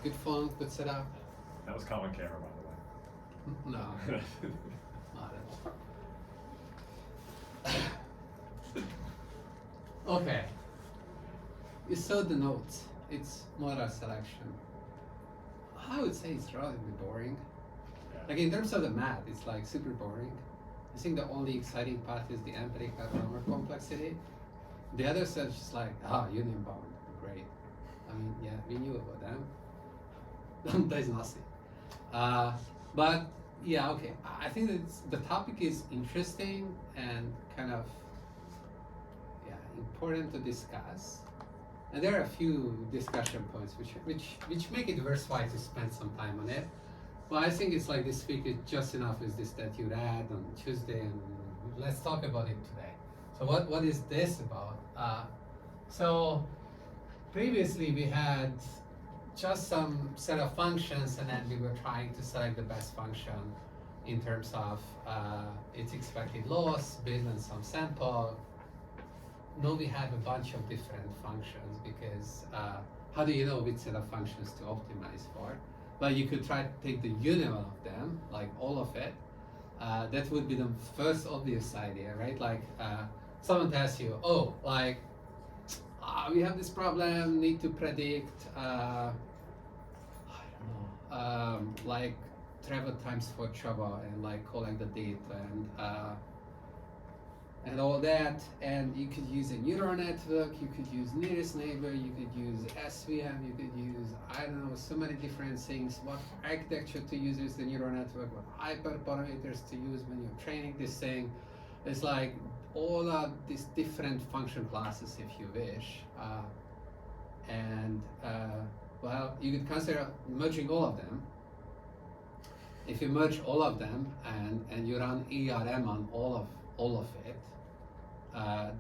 Good phone, good setup. That was common camera, by No, the way. not at all. Okay. You saw the notes. It's modal selection. I would say it's relatively boring. Like in terms of the math, it's like super boring. I think the only exciting part is the empirical grammar complexity. The others are just like, union bound, great. I mean, yeah, we knew about them. There's nothing. But yeah, okay. I think that the topic is interesting and kind of important to discuss. And there are a few discussion points which make it worthwhile to spend some time on it. Well, I think it's like this week is just enough is this that you read on Tuesday, and let's talk about it today. So what is this about? So previously we had just some set of functions, and then we were trying to select the best function in terms of its expected loss based on some sample. Now we have a bunch of different functions because how do you know which set of functions to optimize for? Well, you could try to take the union of them, like all of it. That would be the first obvious idea, right? Like someone tells you, oh, like we have this problem, need to predict, I don't know, like travel times for travel and like collect the data and all that. And you could use a neural network, you could use nearest neighbor, you could use SVM, you could use, I don't know, so many different things. What architecture to use with the neural network, what hyperparameters to use when you're training this thing. It's like all of these different function classes, if you wish. Well, you could consider merging all of them. If you merge all of them and you run ERM on all of it,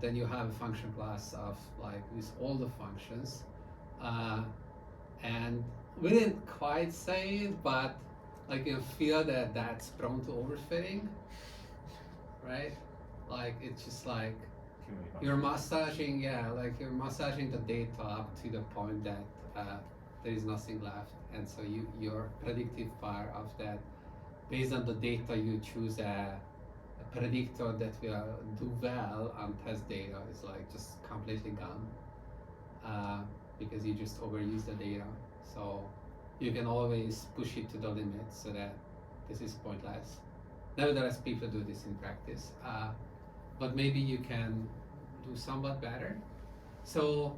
then you have a function class of like with all the functions. And we didn't quite say it, but like you feel that that's prone to overfitting, right? Like it's just like you're massaging, you're massaging the data up to the point that there is nothing left, and so your predictive power of that, based on the data you choose a predictor that will do well on test data is like just completely gone because you just overuse the data. So you can always push it to the limit so that this is pointless. Nevertheless, people do this in practice, but maybe you can do somewhat better. So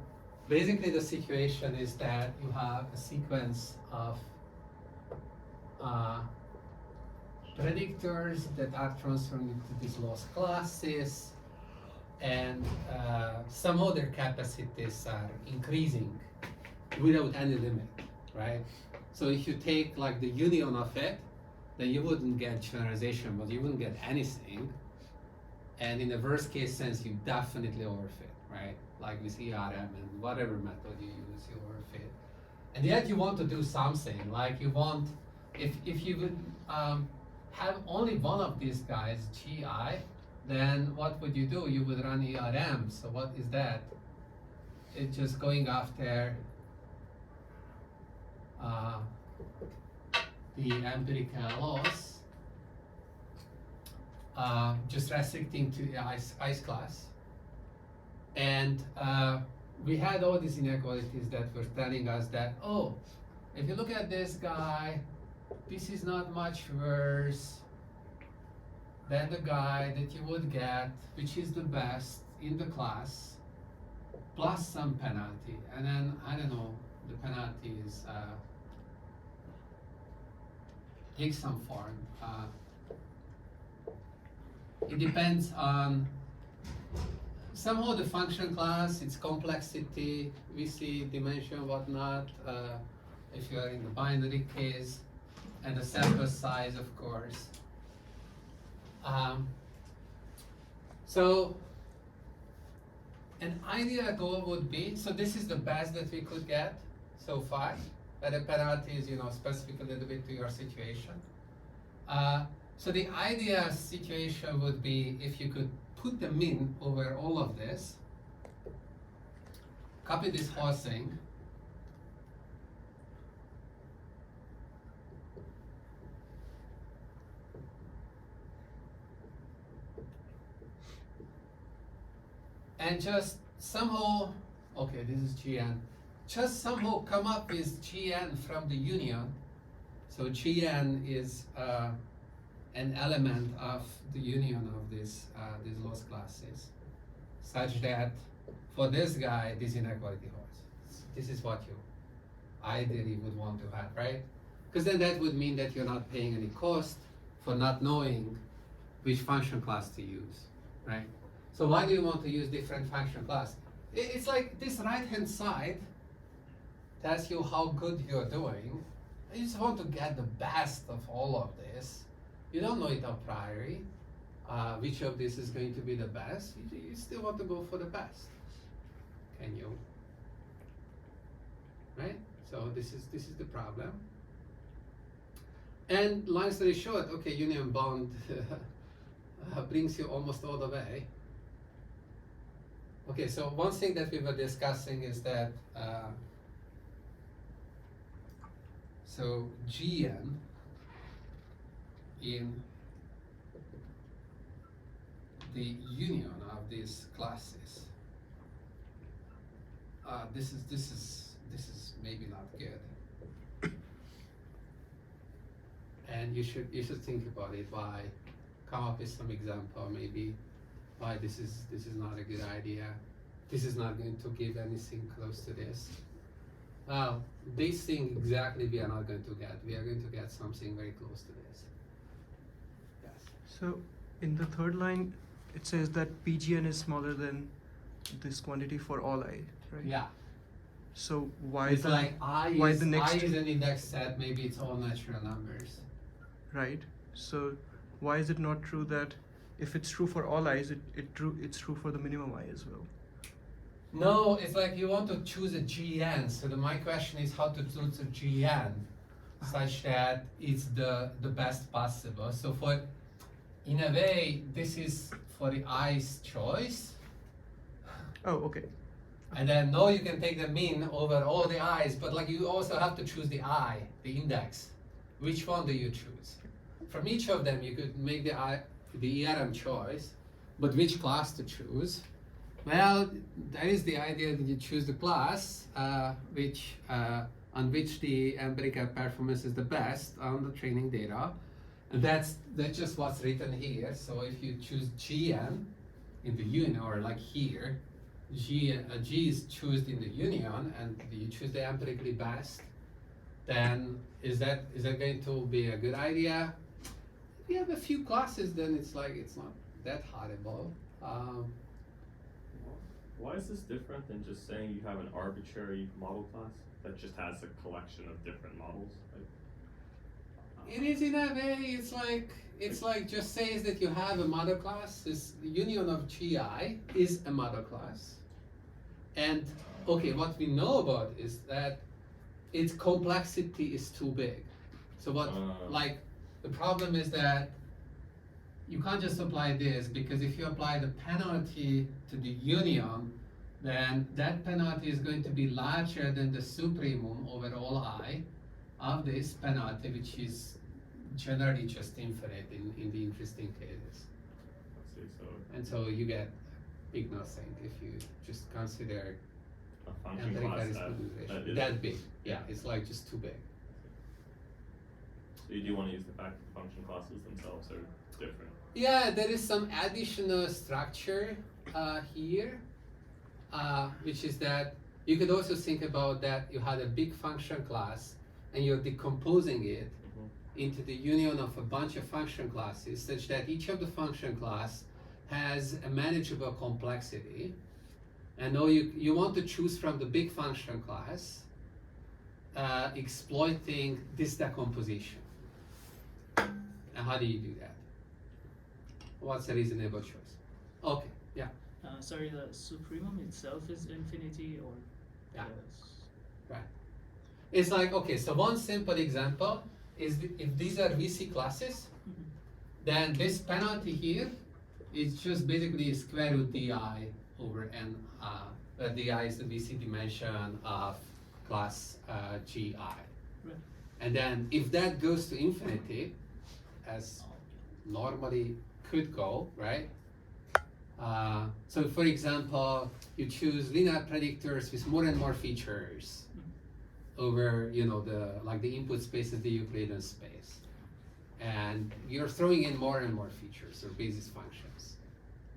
basically the situation is that you have a sequence of predictors that are transformed into these loss classes, and somehow their capacities are increasing without any limit, right? So if you take like the union of it, then you wouldn't get generalization, but you wouldn't get anything. And in the worst case sense, you definitely overfit, right? Like with ERM and whatever method you use, you overfit. And yet you want to do something, like you want, if you would have only one of these guys, GI, then what would you do? You would run ERM. So what is that? It's just going after the empirical loss, just restricting to the ice class. And we had all these inequalities that were telling us that, oh, if you look at this guy, this is not much worse than the guy that you would get, which is the best in the class, plus some penalty. And then, I don't know, the penalty is, takes some form. It depends on somehow the function class, its complexity, we see dimension, whatnot, if you are in the binary case, and the sample size, of course. So an ideal goal would be, so this is the best that we could get so far, but the penalty is, specific a little bit to your situation. So the ideal situation would be if you could put the min over all of this, copy this whole thing, and just somehow, okay, this is Gn, just somehow come up with Gn from the union. So Gn is an element of the union of these loss classes, such that for this guy, this inequality holds. This is what you ideally would want to have, right? Because then that would mean that you're not paying any cost for not knowing which function class to use, right? So why do you want to use different function class? It's like this right-hand side tells you how good you're doing. You just want to get the best of all of this. You don't know it a priori, which of this is going to be the best. You still want to go for the best. Can you? Right? So this is the problem. And long story short, okay, union bound brings you almost all the way. Okay, so one thing that we were discussing is that so Gn in the union of these classes. This is maybe not good. And you should think about it. Why? Come up with some example, maybe why this is not a good idea. This is not going to give anything close to this. Well, this thing exactly we are not going to get. We are going to get something very close to this. Yes. So in the third line, it says that PGN is smaller than this quantity for all I, right? Yeah. So why It's the, like I why is, the next I is an index set. Maybe it's all natural numbers. right? So why is it not true that if it's true for all i's, it's true for the minimum I as well? No, it's like you want to choose a GN. So my question is how to choose a GN such that it's the best possible. So for, in a way, this is for the i's choice. Oh, okay. And then now you can take the mean over all the i's, but like you also have to choose the I, the index. Which one do you choose? From each of them, you could make the ERM choice, but which class to choose? Well, that is the idea that you choose the class on which the empirical performance is the best on the training data, and that's just what's written here. So if you choose GN in the union, or like here, G is chosen in the union, and you choose the empirically best, then is that going to be a good idea? If you have a few classes, then it's not that horrible. Why is this different than just saying you have an arbitrary model class that just has a collection of different models? It is in a way. It's like just says that you have a model class. This the union of GI is a model class, and okay, what we know about is that its complexity is too big. So like the problem is that you can't just apply this, because if you apply the penalty to the union, then that penalty is going to be larger than the supremum over all I of this penalty, which is generally just infinite in the interesting cases. Let's see, so And so you get big nothing if you just consider a function empirical class discrimination. is That big. Yeah, it's like just too big. So you do want to use the fact that function classes themselves are different. Yeah, there is some additional structure here, which is that you could also think about that you had a big function class and you're decomposing it into the union of a bunch of function classes, such that each of the function class has a manageable complexity. And now you want to choose from the big function class, exploiting this decomposition. And how do you do that? What's a reasonable choice? Okay, yeah. Sorry, the supremum itself is infinity, or Yeah. the Right. It's like, okay, so one simple example is if these are VC classes, then this penalty here is just basically square root di over n, where di is the VC dimension of class GI. Right. And then if that goes to infinity, as normally could go, right? So for example, you choose linear predictors with more and more features over, you know, the input spaces the Euclidean space. And you're throwing in more and more features or basis functions.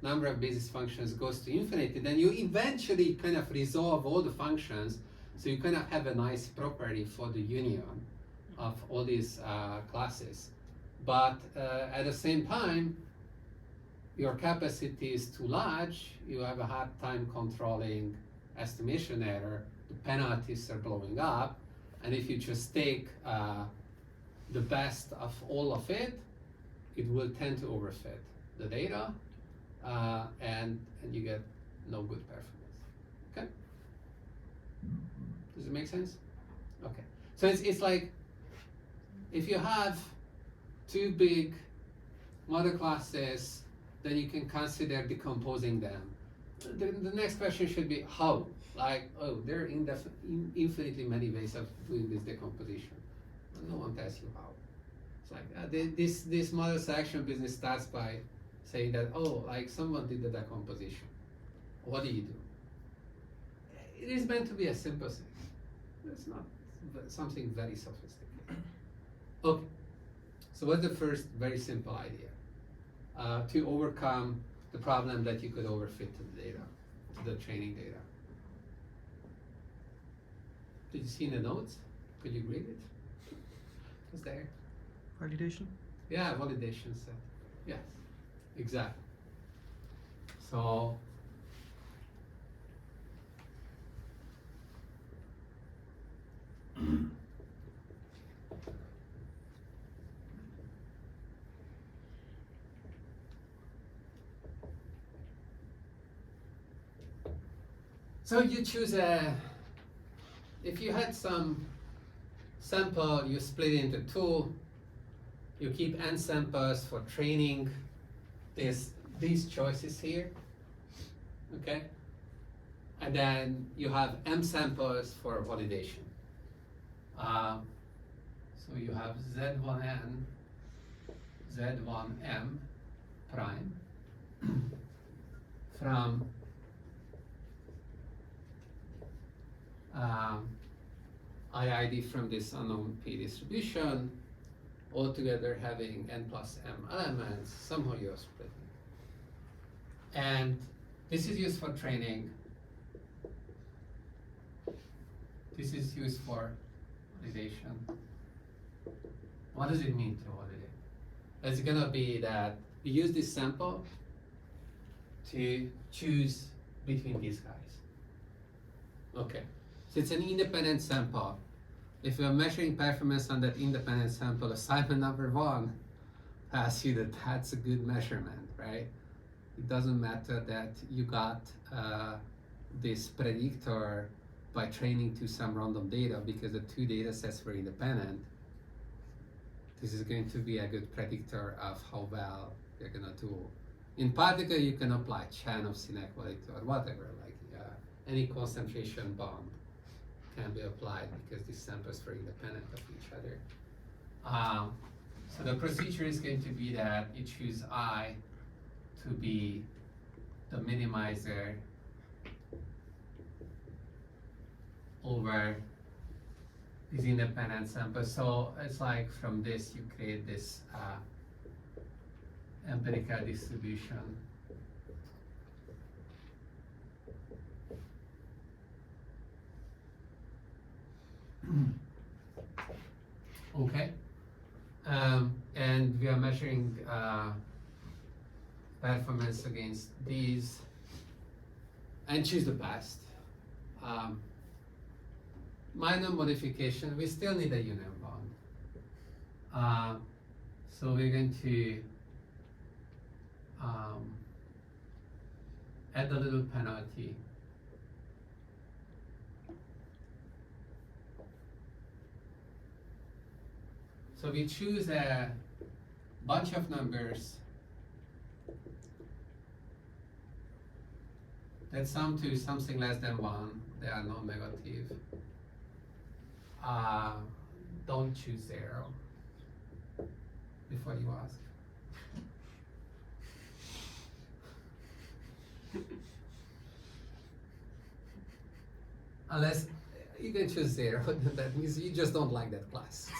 Number of basis functions goes to infinity, then you eventually kind of resolve all the functions, so you kind of have a nice property for the union of all these classes. But at the same time, your capacity is too large, you have a hard time controlling estimation error, the penalties are blowing up, and if you just take the best of all of it, it will tend to overfit the data, and you get no good performance. Okay? Does it make sense? Okay. So it's like, if you have two big model classes, then you can consider decomposing them. The next question should be how? Like, oh, there are infinitely many ways of doing this decomposition. No one tells you how. It's like this model selection business starts by saying that, oh, like someone did the decomposition. What do you do? It is meant to be a simple thing. It's not something very sophisticated. Okay. So what's the first very simple idea? To overcome the problem that you could overfit to the data, to the training data. Did you see in the notes? Could you read it? What's there? Validation? Yeah, validation set. Yes, exactly. So so you choose if you had some sample, you split it into two, you keep n samples for training these choices here, okay? And then you have m samples for validation. So you have Z1n, Z1m prime from IID from this unknown P distribution, altogether having n plus m elements, somehow you're splitting. And this is used for training. This is used for validation. What does it mean to validate? It's gonna be that we use this sample to choose between these guys. Okay, so it's an independent sample. If we are measuring performance on that independent sample, assignment number 1 tells you that that's a good measurement, right? It doesn't matter that you got this predictor by training to some random data, because the two data sets were independent. This is going to be a good predictor of how well you're gonna do. In particular, you can apply Chanov's inequality or whatever, like any concentration bond can be applied because these samples were independent of each other. So the procedure is going to be that you choose I to be the minimizer over these independent samples. So it's like from this you create this empirical distribution. Okay, and we are measuring performance against these and choose the best. Minor modification, we still need a union bond. So we're going to add a little penalty. So we choose a bunch of numbers that sum to something less than 1. They are non-negative. Don't choose 0 before you ask. Unless you can choose 0, then that means you just don't like that class.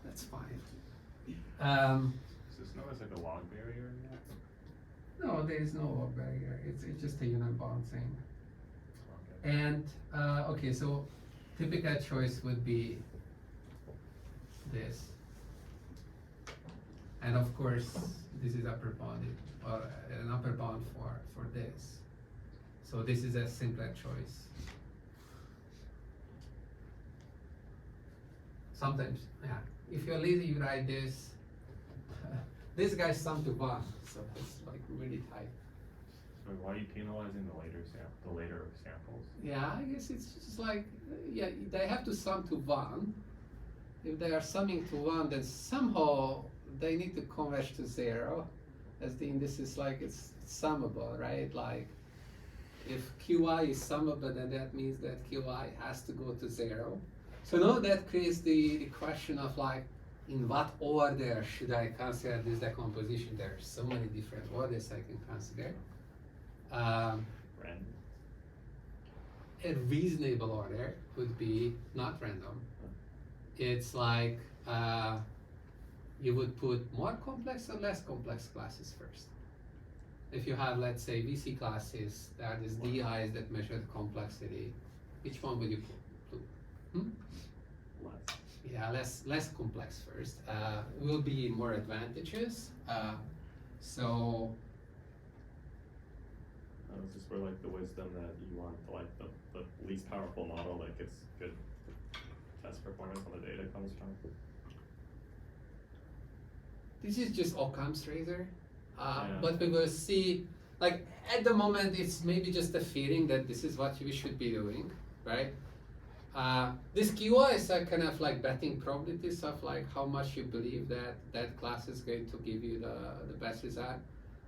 That's fine. Is this known as like a log barrier yet? No, there is no log barrier. It's just a unbound thing. Okay. And okay, so typical choice would be this. And of course, this is upper bounded, or an upper bound for this. So this is a simpler choice. Sometimes, yeah. If you're lazy, you write this. This guy's sum to 1, so it's like really tight. So why are you penalizing the later samples? Yeah, I guess it's just like, yeah, they have to sum to 1. If they are summing to 1, then somehow they need to converge to 0, as the indices like it's summable, right? Like if Qi is summable, then that means that Qi has to go to 0. So now that creates the question of like, in what order should I consider this decomposition? There are so many different orders I can consider. Random. A reasonable order would be not random. It's like you would put more complex or less complex classes first. If you have, let's say, VC classes, that is DIs that measure the complexity, which one would you put? Less. Yeah, less complex first. Will be more advantageous. So Is this where like the wisdom that you want like the least powerful model, like it's good test performance on the data comes from? this is just Occam's razor. Yeah. But we will see, like at the moment it's maybe just a feeling that this is what we should be doing, right? This QI is a kind of like betting probabilities of like how much you believe that that class is going to give you the best result.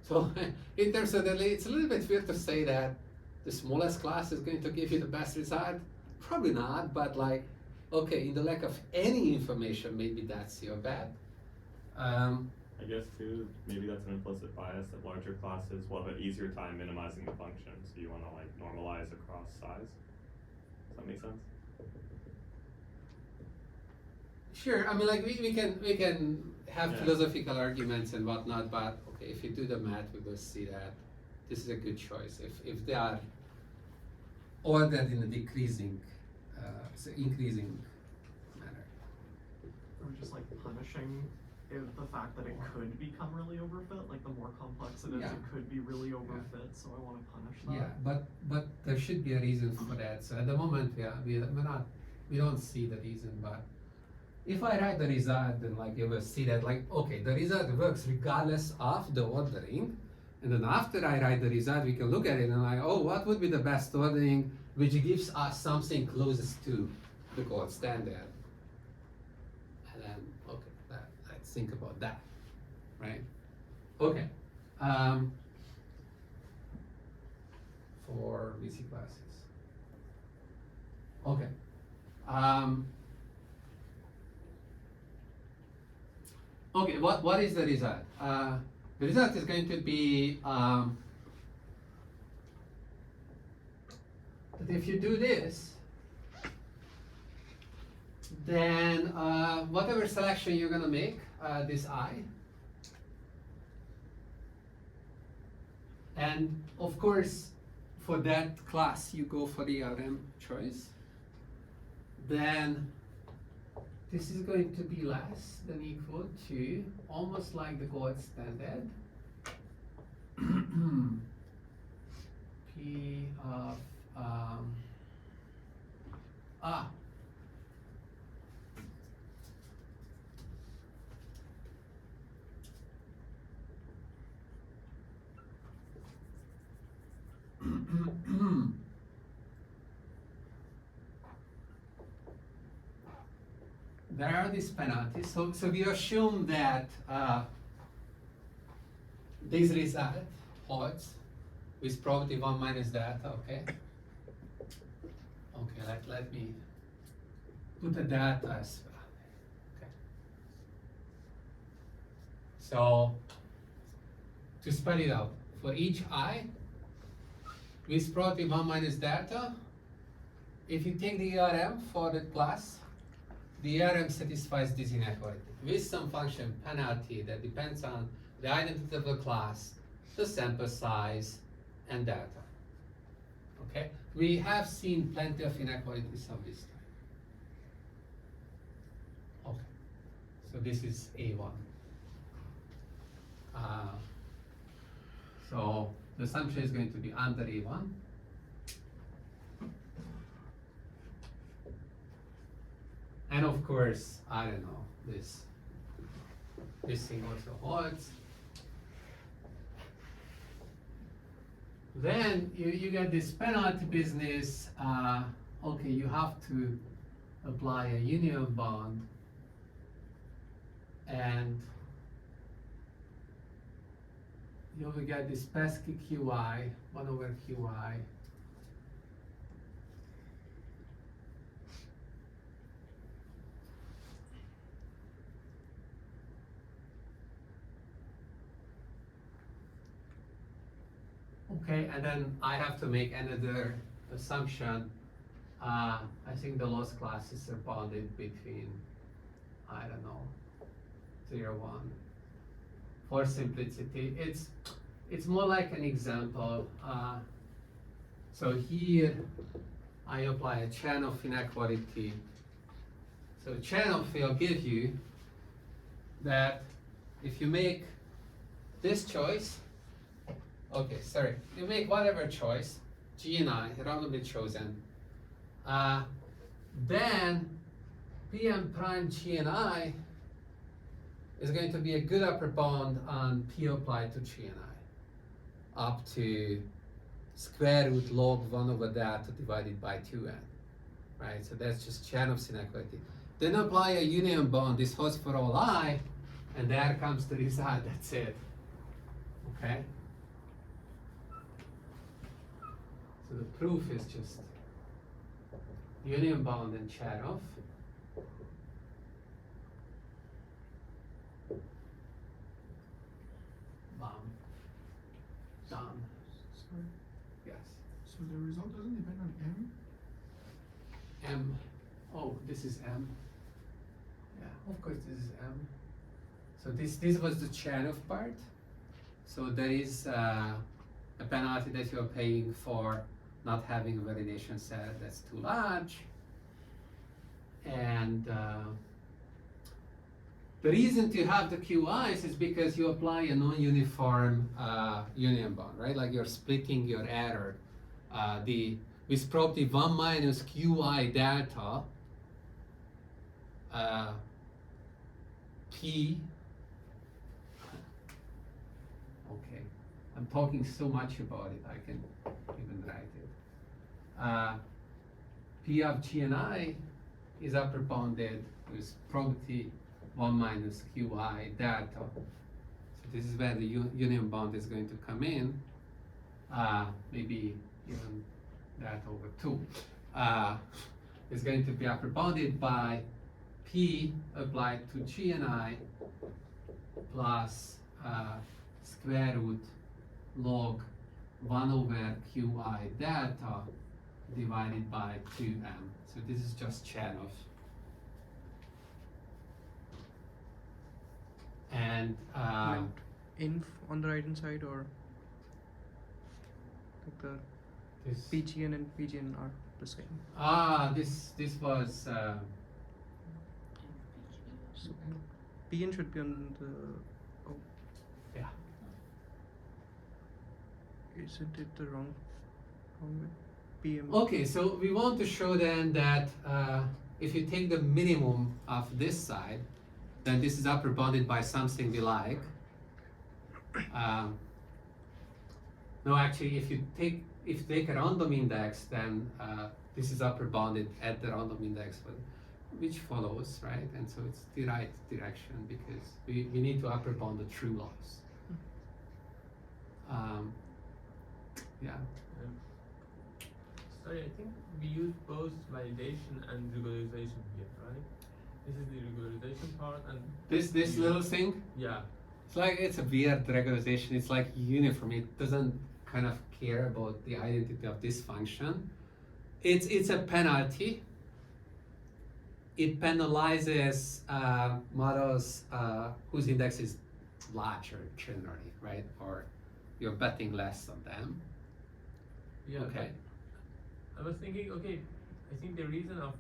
So in terms of it's a little bit weird to say that the smallest class is going to give you the best result. Probably not, but like, okay, in the lack of any information, maybe that's your bet. I guess too, maybe that's an implicit bias that larger classes will have an easier time minimizing the function, so you want to like normalize across size. Does that make sense? Sure, I mean, like we can have Yeah. philosophical arguments and whatnot, but okay, if you do the math, we will see that this is a good choice. If they are ordered in a decreasing, increasing manner. Or just like punishing if the fact that it could become really overfit, like the more complex it is, Yeah. it could be really overfit, so I want to punish that. Yeah, but there should be a reason for that. So at the moment, we don't see the reason, but if I write the result, then like you will see that like, okay, the result works regardless of the ordering. And then after I write the result, we can look at it and like, oh, what would be the best ordering which gives us something closest to the gold standard? And then, okay, let's think about that, right? Okay. For VC classes. Okay. Okay, what is the result? The result is going to be that if you do this, then whatever selection you're gonna make, this I, and of course, for that class you go for the RM choice, then this is going to be less than equal to almost like the gold standard P of there are these penalties. So we assume that this result holds with probability 1 minus delta, okay? Okay, let me put the delta as well. Okay. So to spell it out, for each I, with probability 1 minus delta, if you take the ERM for the class, the ERM satisfies this inequality with some function penalty that depends on the identity of the class, the sample size, and data. Okay? We have seen plenty of inequalities of this type. Okay. So this is A1. So the assumption is going to be under A1. And of course, I don't know, this thing also holds. Then you get this penalty business. Okay, you have to apply a union bond, and you will get this pesky QI, 1 over QI. Okay, and then I have to make another assumption. I think the loss classes are bounded between, I don't know, 0, 1. For simplicity, it's more like an example. So here I apply a Chernoff inequality. So Chernoff will give you that if you make this choice, okay, sorry, you make whatever choice, G and I, randomly chosen, then Pm prime G and I is going to be a good upper bound on P applied to G and I, up to square root log 1 over that divided by 2n, right? So that's just Chernoff's inequality. Then apply a union bond, this holds for all I, and there comes the result, that's it, okay? So the proof is just union bound and Chernoff. Done. Sorry. Yes. So the result doesn't depend on M? M. Oh, this is M. Yeah, of course this is M. So this was the Chernoff part. So there is a penalty that you're paying for not having a validation set that's too large. And the reason to have the QIs is because you apply a non-uniform union bond, right? Like you're splitting your error. With probability 1 minus QI delta, P, okay, I'm talking so much about it, I can even write it. P of G and I is upper bounded with probability 1 minus QI delta. So this is where the union bond is going to come in, maybe even that over 2. Is going to be upper bounded by P applied to G and I plus square root log 1 over QI delta divided by 2m. So this is just Chernoff. And Meant inf on the right hand side, or like the this PGN and PGN are the same? this was So PN should be on the, oh, yeah. isn't it the wrong way? PM. Okay, so we want to show then that if you take the minimum of this side, then this is upper bounded by something we like. No, actually, if you take a random index, then this is upper bounded at the random index, which follows, right? And so it's the right direction because we need to upper bound the true loss. Yeah. Sorry, I think we use both validation and regularization here, right? This is the regularization part, and This little thing, yeah, it's a weird regularization. It's like uniform. It doesn't kind of care about the identity of this function. it's a penalty. It penalizes models whose index is larger generally, right? Or you're betting less on them. Yeah. Okay. but I was thinking, okay, I think the reason of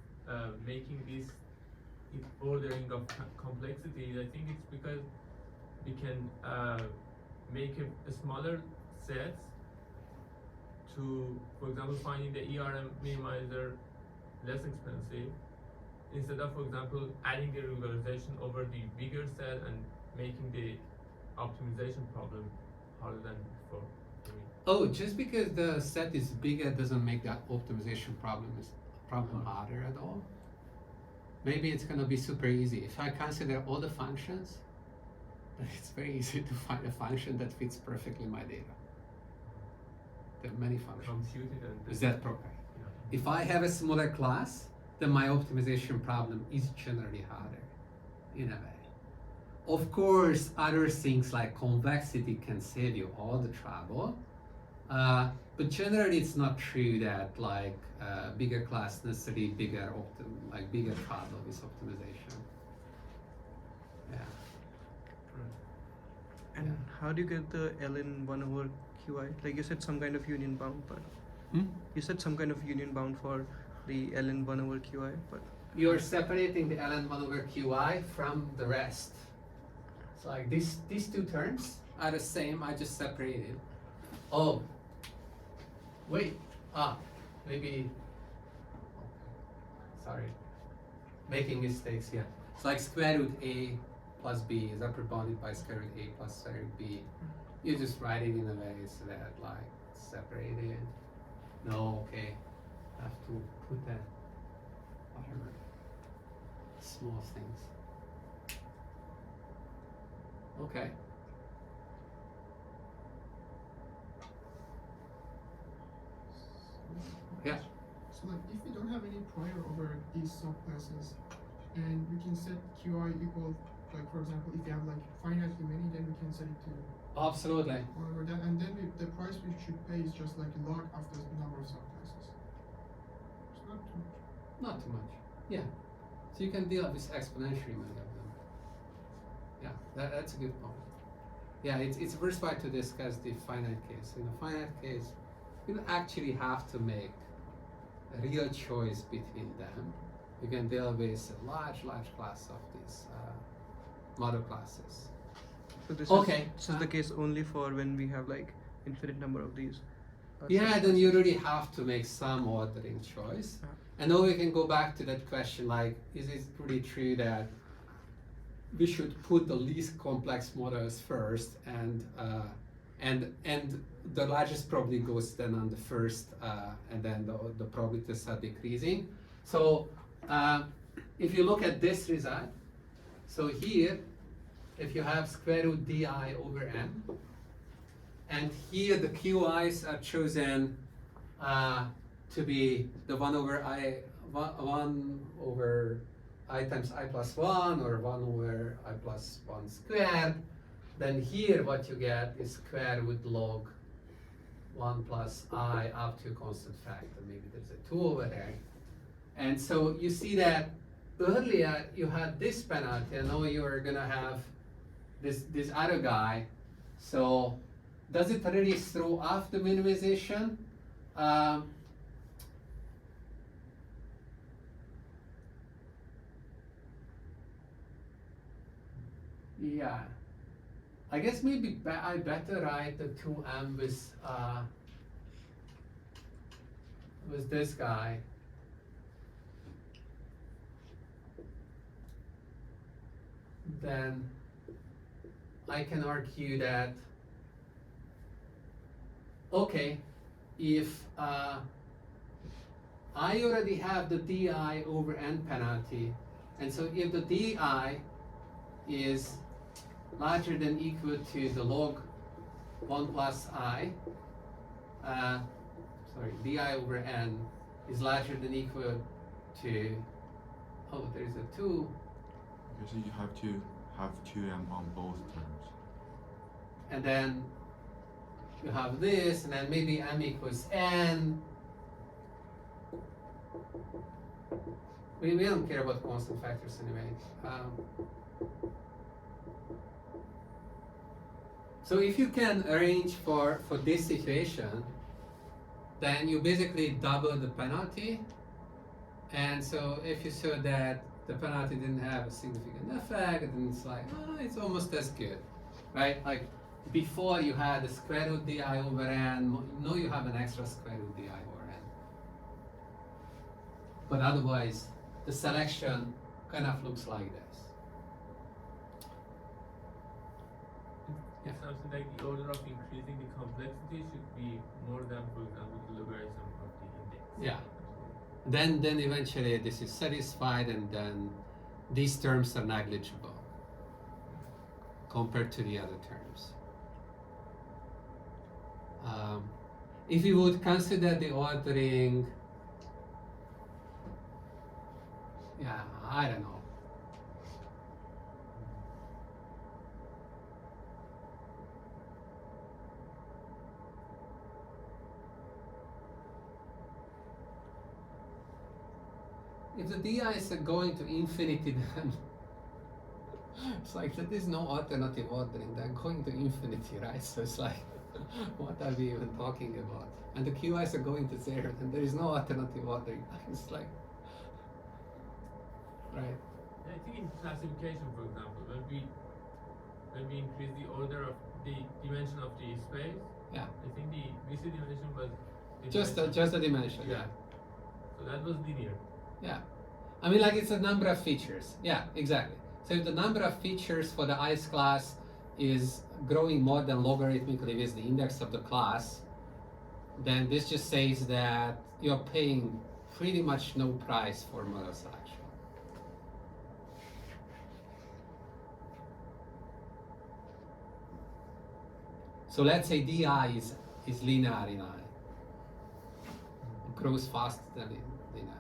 making this ordering of complexity, I think it's because we can make a smaller set to, for example, finding the ERM minimizer less expensive, instead of, for example, adding the regularization over the bigger set and making the optimization problem harder than before. for me. Oh, just because the set is bigger doesn't make that optimization problem harder at all. Maybe it's gonna be super easy. If I consider all the functions, then it's very easy to find a function that fits perfectly my data. There are many functions. Compute it and Is that proper? yeah. If I have a smaller class, then my optimization problem is generally harder, in a way. Of course, other things like convexity can save you all the trouble, but generally it's not true that like bigger class necessarily bigger trouble with optimization. Yeah. And Yeah. how do you get the ln 1 over qi? Like you said, some kind of union bound, but you said some kind of union bound for the ln 1 over qi, but You're separating the ln1 over qi from the rest. So like these two terms are the same, I just separated. Oh, wait, maybe, sorry, making mistakes here. It's like square root a plus b is upper bounded by square root a plus square root b. You just write it in a way so that like separated. No, okay, I have to put that, whatever, small things. Okay. Yeah. So like if we don't have any prior over these subclasses and we can set qi equal, like for example if you have like finitely many, then we can set it to Absolutely. 1 over that, and then the price we should pay is just like log of the number of subclasses. It's not too much. Not too much. Yeah. So you can deal with exponentially many of them. Yeah, that's a good point. Yeah, it's worthwhile to discuss the finite case. In a finite case, you actually have to make a real choice between them. You can deal with a large class of these model classes. so this Okay. is the case only for when we have like infinite number of these. Yeah, then you really have to make some ordering choice. Yeah. And now we can go back to that question, like, is it really true that we should put the least complex models first, and the largest probably goes then on the first, and then the probabilities are decreasing. So if you look at this result, so here, if you have square root di over n, and here the QIs are chosen to be the 1 over I times I plus 1 or 1 over I plus 1 squared, then here what you get is square root log 1 plus I up to a constant factor. Maybe there's a 2 over there. And so you see that earlier you had this penalty, and now you are gonna have this other guy. So does it really throw off the minimization? Yeah, I guess maybe I better write the 2m with this guy. Then I can argue that, okay, if I already have the di over n penalty, and so if the di is larger than equal to the log 1 plus I, di over n is larger than equal to, oh, there's a 2. Because you have to have 2m on both terms. And then you have this, and then maybe m equals n. we don't care about constant factors anyway. So if you can arrange for this situation, then you basically double the penalty. And so if you show that the penalty didn't have a significant effect, then it's like, it's almost as good, right? Like before you had the square root di over n, now you have an extra square root di over n. But otherwise, the selection kind of looks like this. It sounds like the order of increasing the complexity should be more than, for example, the logarithm of the index. Yeah. Then eventually this is satisfied, and then these terms are negligible compared to the other terms. If you would consider the ordering, yeah, I don't know. If the di's are going to infinity, then it's like that is no alternative ordering. They're going to infinity, right? So it's like, what are we even talking about? And the QI's are going to 0, and there is no alternative ordering. It's like, right? I think in classification, for example, when we increase the order of the dimension of the space, Yeah. I think the VC dimension was the Just the dimension, yeah. So that was linear. Yeah. I mean, like, it's a number of features. Yeah, exactly. So if the number of features for the ith class is growing more than logarithmically with the index of the class, then this just says that you're paying pretty much no price for model selection. So let's say di is linear in I. It grows faster than linear.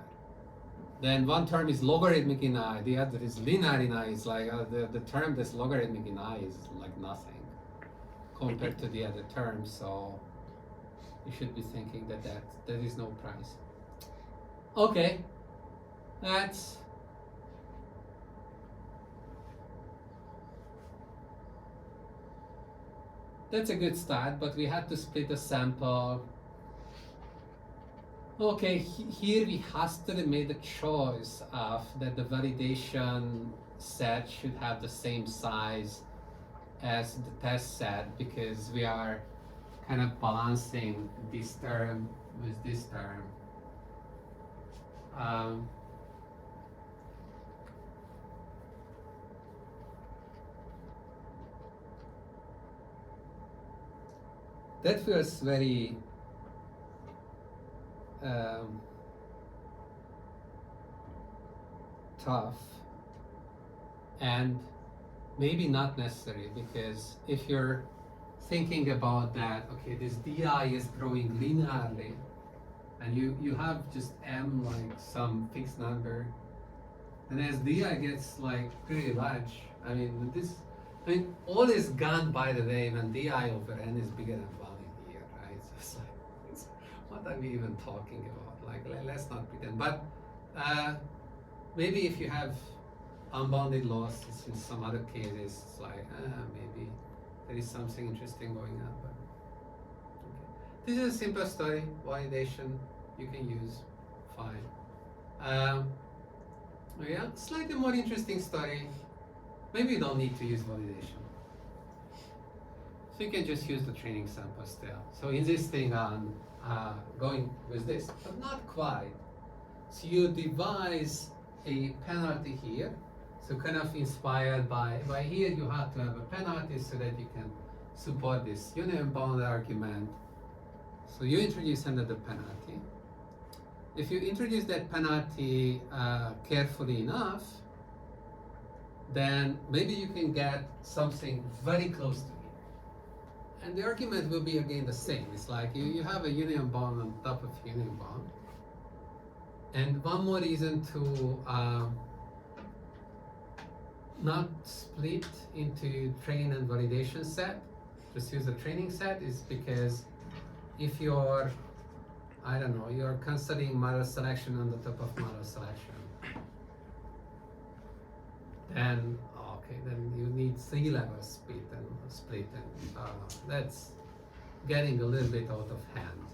Then one term is logarithmic in I, the other is linear in I. It's like the term that's logarithmic in I is like nothing compared to the other terms. So you should be thinking that there is no price. Okay, that's a good start, but we had to split the sample. Okay, here we hastily made the choice of that the validation set should have the same size as the test set, because we are kind of balancing this term with this term. That feels very tough, and maybe not necessary, because if you're thinking about that, okay, this di is growing linearly, and you have just m like some fixed number, and as di gets like pretty large, I mean all is gone by the way when di over n is bigger than 1 in here, right? So it's like, what are we even talking about? Like, let's not pretend. But maybe if you have unbounded losses in some other cases, it's like, maybe there is something interesting going on. But okay. This is a simple story. Validation you can use, fine. Yeah, slightly more interesting story. Maybe you don't need to use validation. So you can just use the training sample still. So insisting on going with this, but not quite. So you devise a penalty here. So kind of inspired by here you have to have a penalty so that you can support this union bound argument. So you introduce another penalty. If you introduce that penalty carefully enough, then maybe you can get something very close to here. And the argument will be again the same. It's like you have a union bound on top of union bound. And one more reason to not split into train and validation set, just use a training set, is because if your I don't know, you're considering model selection on the top of model selection. Then, okay, then you need 3 levels split and that's getting a little bit out of hand,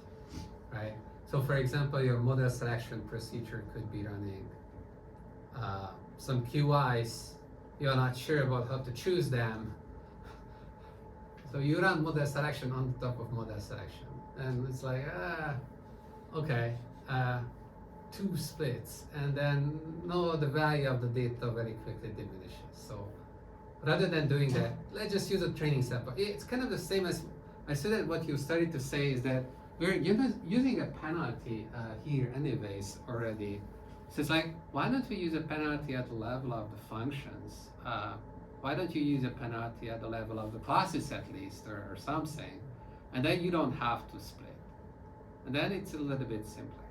right? So for example, your model selection procedure could be running some QIs, you're not sure about how to choose them. So you run model selection on top of model selection. And it's like, okay, 2 splits, and then no, the value of the data very quickly diminishes. So rather than doing that, let's just use a training sample. It's kind of the same as I said that what you started to say is that we're using a penalty here anyways already. So it's like, why don't we use a penalty at the level of the functions? Why don't you use a penalty at the level of the classes at least, or something? And then you don't have to split. And then it's a little bit simpler.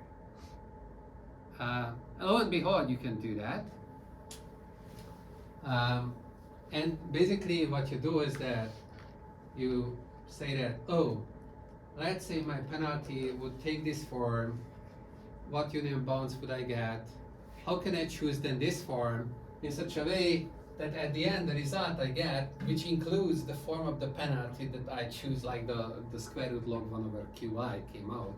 And lo and behold, you can do that. And basically what you do is that you say that, oh, let's say my penalty would take this form. What union bounds would I get? How can I choose then this form in such a way that at the end the result I get, which includes the form of the penalty that I choose, like the square root log 1 over qi came out,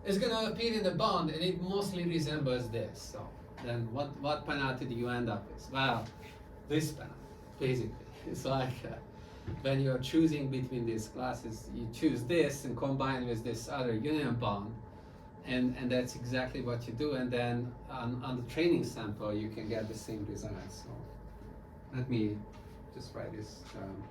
is going to appear in the bound, and it mostly resembles this. So then what penalty do you end up with? Well, this penalty, basically. It's like when you're choosing between these classes, you choose this and combine with this other union bound, and that's exactly what you do. And then on the training sample, you can get the same results. So let me just write this down.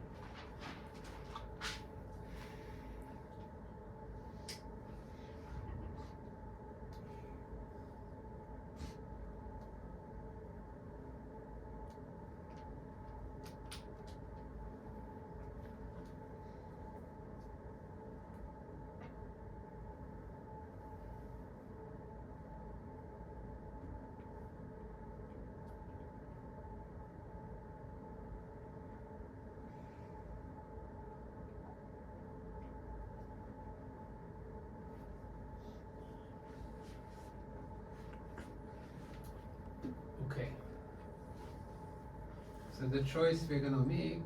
Okay. So the choice we're gonna make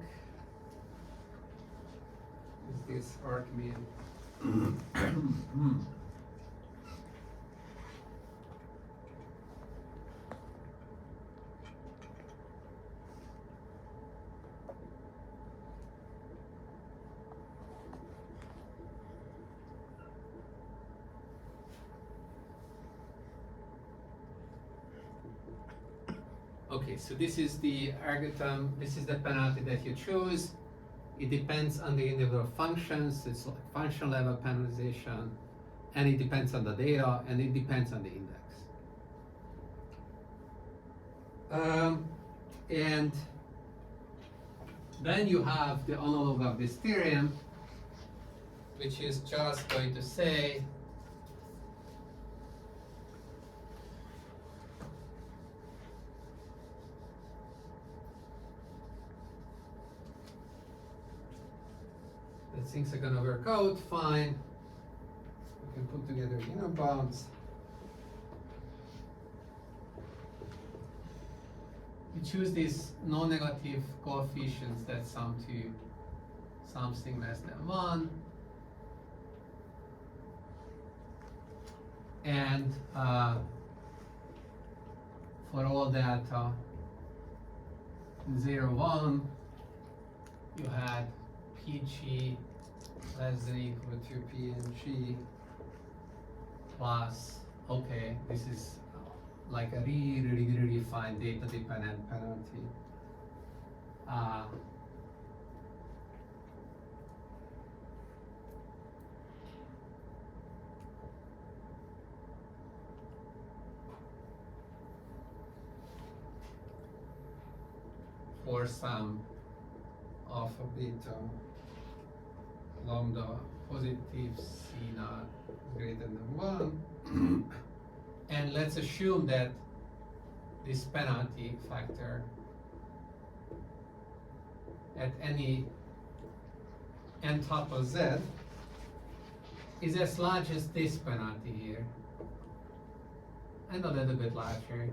is this Archimedes. Okay, so this is the algorithm, this is the penalty that you choose. It depends on the individual functions, it's like function level penalization, and it depends on the data, and it depends on the index. And then you have the analog of this theorem, which is just going to say that things are gonna work out fine. We can put together union bounds. We choose these non-negative coefficients that sum to something less than 1. And for all data 0, 1, you had PG less than equal to PNG plus, okay, this is like a really fine data dependent penalty. For some alpha beta lambda positive C naught greater than 1. And let's assume that this penalty factor at any n top of z is as large as this penalty here, and a little bit larger.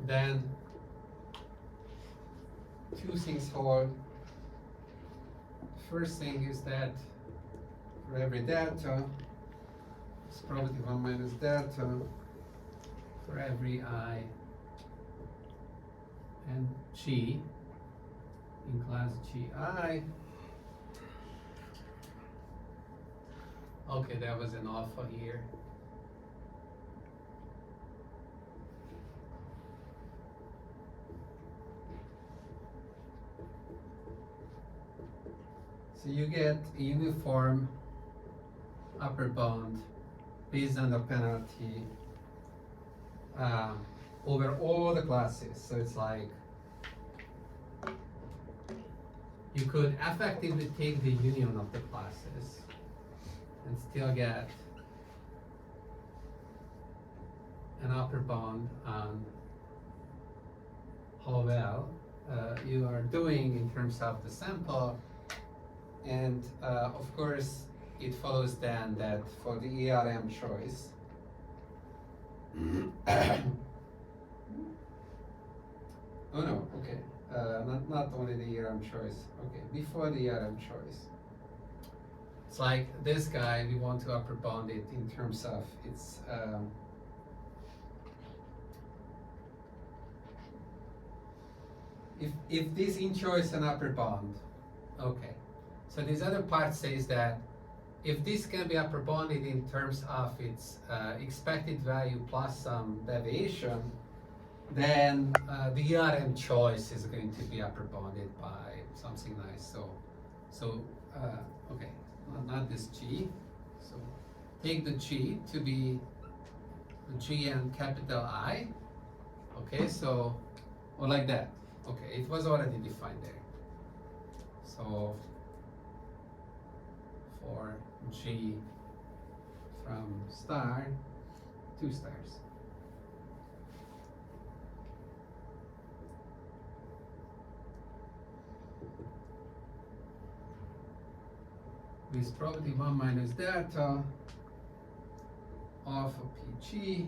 Then two things hold. First thing is that for every delta, it's probability 1 minus delta for every I and G in class GI. Okay, there was an alpha here. So you get a uniform upper bound based on the penalty over all the classes. So it's like you could effectively take the union of the classes and still get an upper bound on how well you are doing in terms of the sample. And of course, it follows then that for the ARM choice, oh no, okay, not only the ARM choice, okay, before the ARM choice. It's like this guy, we want to upper bound it in terms of its if this in choice an upper bound, okay. So this other part says that if this can be upper bounded in terms of its expected value plus some deviation, then the ERM choice is going to be upper bounded by something nice. So okay, not this G. So take the G to be the G and capital I. Okay, so or like that. Okay, it was already defined there. So for G from star, 2 stars. With probability 1 minus delta of PG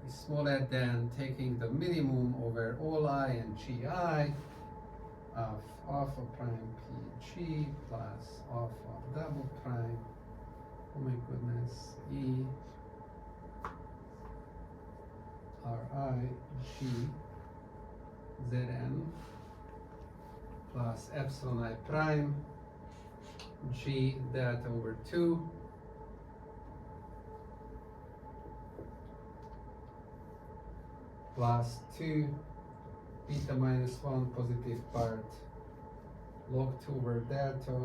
is smaller than taking the minimum over all I and GI of alpha prime PG plus alpha double prime, oh my goodness, E Ri G Zn plus epsilon I prime G delta over 2 plus 2 beta minus 1 positive part log 2 over delta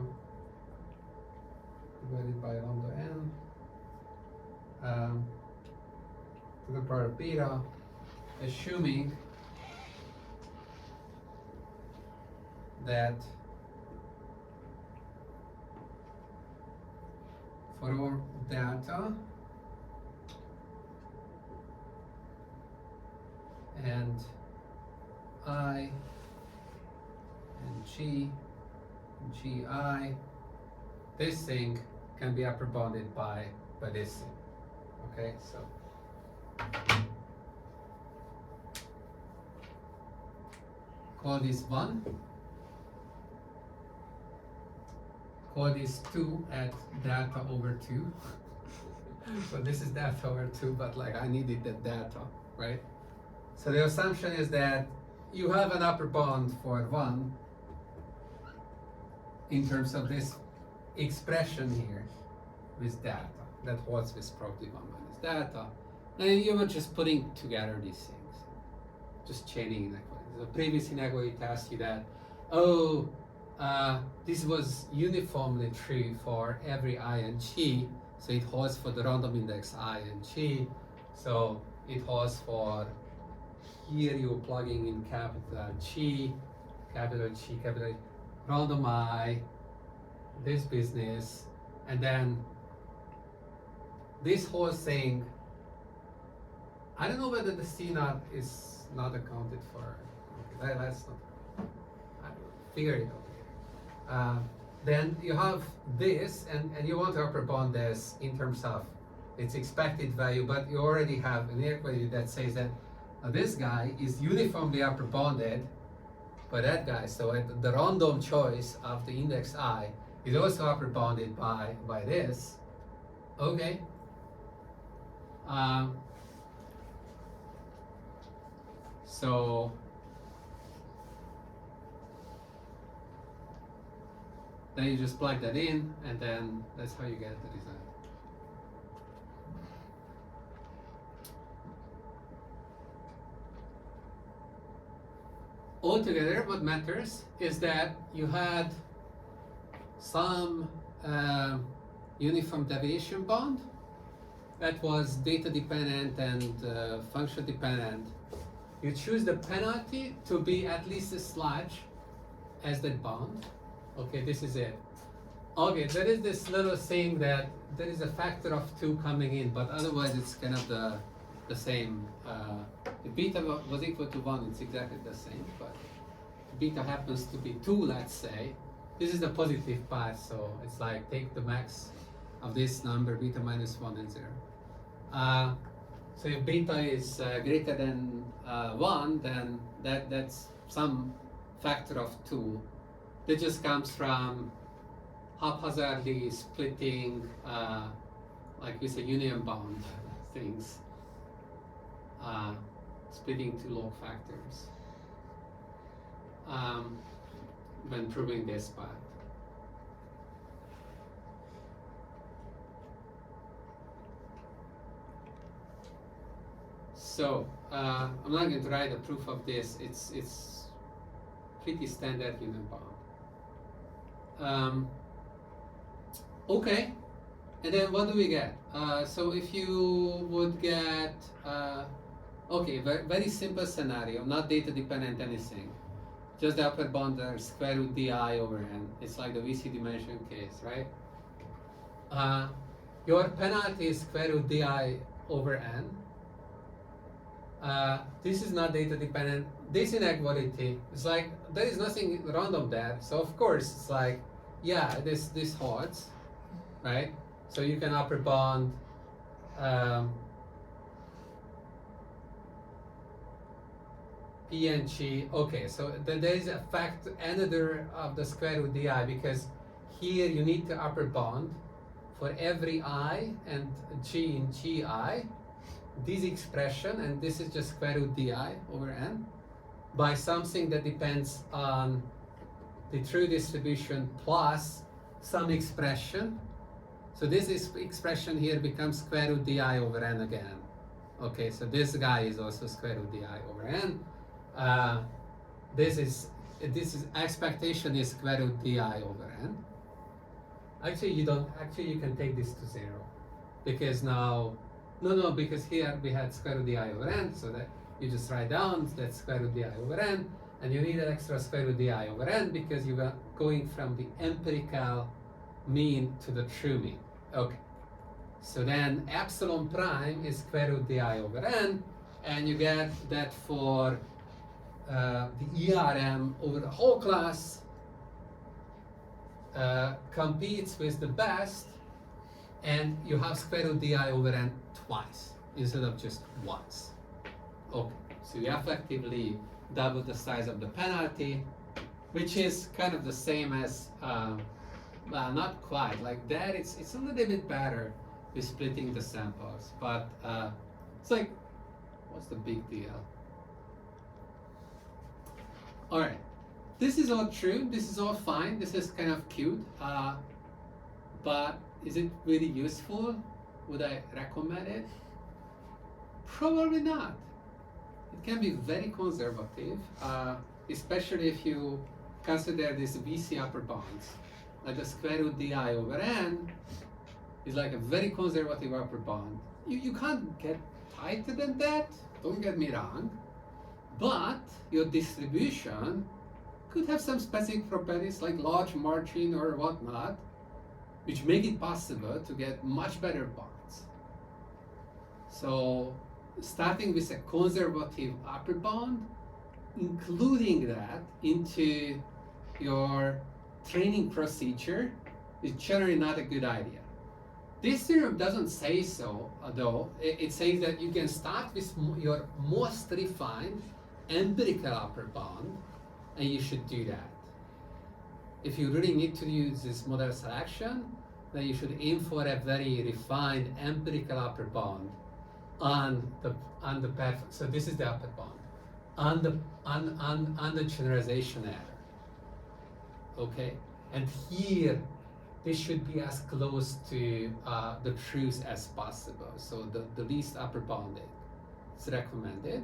divided by lambda n to the power of beta, assuming that for all delta and I and G and GI, this thing can be upper bounded by this thing. Okay, so call this 1, call this 2 at delta over 2. So this is delta over 2, but like I needed the delta, right? So the assumption is that you have an upper bound for 1 in terms of this expression here with delta that holds with probability 1 minus delta. And you were just putting together these things, just chaining inequalities. The previous inequality tells you that, oh, this was uniformly true for every I and G, so it holds for the random index I and G, so it holds for here you're plugging in capital G, capital G, capital G. random I, this business, and then this whole thing. I don't know whether the C naught is not accounted for. Okay, that's not. Figure it out. Then you have this, and you want to upper bound this in terms of its expected value, but you already have an inequality that says that this guy is uniformly upper bounded by that guy. So the random choice of the index I is also upper bounded by this. Okay. So then you just plug that in, and then that's how you get the result. Altogether, what matters is that you had some uniform deviation bound that was data dependent and function dependent. You choose the penalty to be at least as large as that bound. Okay, this is it. Okay, there is this little thing that there is a factor of 2 coming in, but otherwise it's kind of the same. If beta was equal to 1, it's exactly the same, but if beta happens to be 2, let's say, this is the positive part, so it's like take the max of this number, beta minus 1 and 0. So if beta is greater than 1, then that's some factor of 2. That just comes from haphazardly splitting, like with a union bound things, splitting 2 log factors when proving this part. So I'm not going to write a proof of this. It's pretty standard union bound. Okay, and then what do we get? So if you would get, okay, very simple scenario, not data dependent anything, just the upper bound are square root di over n. It's like the VC dimension case, right? Your penalty is square root di over n. This is not data dependent. This inequality is like there is nothing random there. So of course it's like, yeah, this holds, right? So you can upper bound P and G. Okay, so then there is a fact another of the square root di, because here you need to upper bound for every I and G in Gi this expression, and this is just square root di over n, by something that depends on the true distribution plus some expression. So this expression here becomes square root di over n again. Okay, so this guy is also square root di over n. This is expectation is square root di over n. Actually, you can take this to 0, because now. No, because here we had square root di over n, so that you just write down that square root di over n, and you need an extra square root di over n because you are going from the empirical mean to the true mean. Okay, so then epsilon prime is square root di over n, and you get that for the ERM over the whole class competes with the best, and you have square root di over n twice instead of just once. Okay, so you effectively double the size of the penalty, which is kind of the same as, well, not quite like that. It's a little bit better with splitting the samples, but it's like, what's the big deal? All right, this is all true. This is all fine. This is kind of cute, but is it really useful? Would I recommend it? Probably not. It can be very conservative, especially if you consider these VC upper bounds. Like the square root di over n is like a very conservative upper bound. You can't get tighter than that, don't get me wrong, but your distribution could have some specific properties like large margin or whatnot, which make it possible to get much better bonds. So starting with a conservative upper bound, including that into your training procedure is generally not a good idea. This theorem doesn't say so, though. It says that you can start with your most refined empirical upper bound, and you should do that. If you really need to use this model selection, then you should aim for a very refined empirical upper bound on the path. So this is the upper bound on the generalization error. Okay, and here this should be as close to the truth as possible. So the least upper bound is recommended.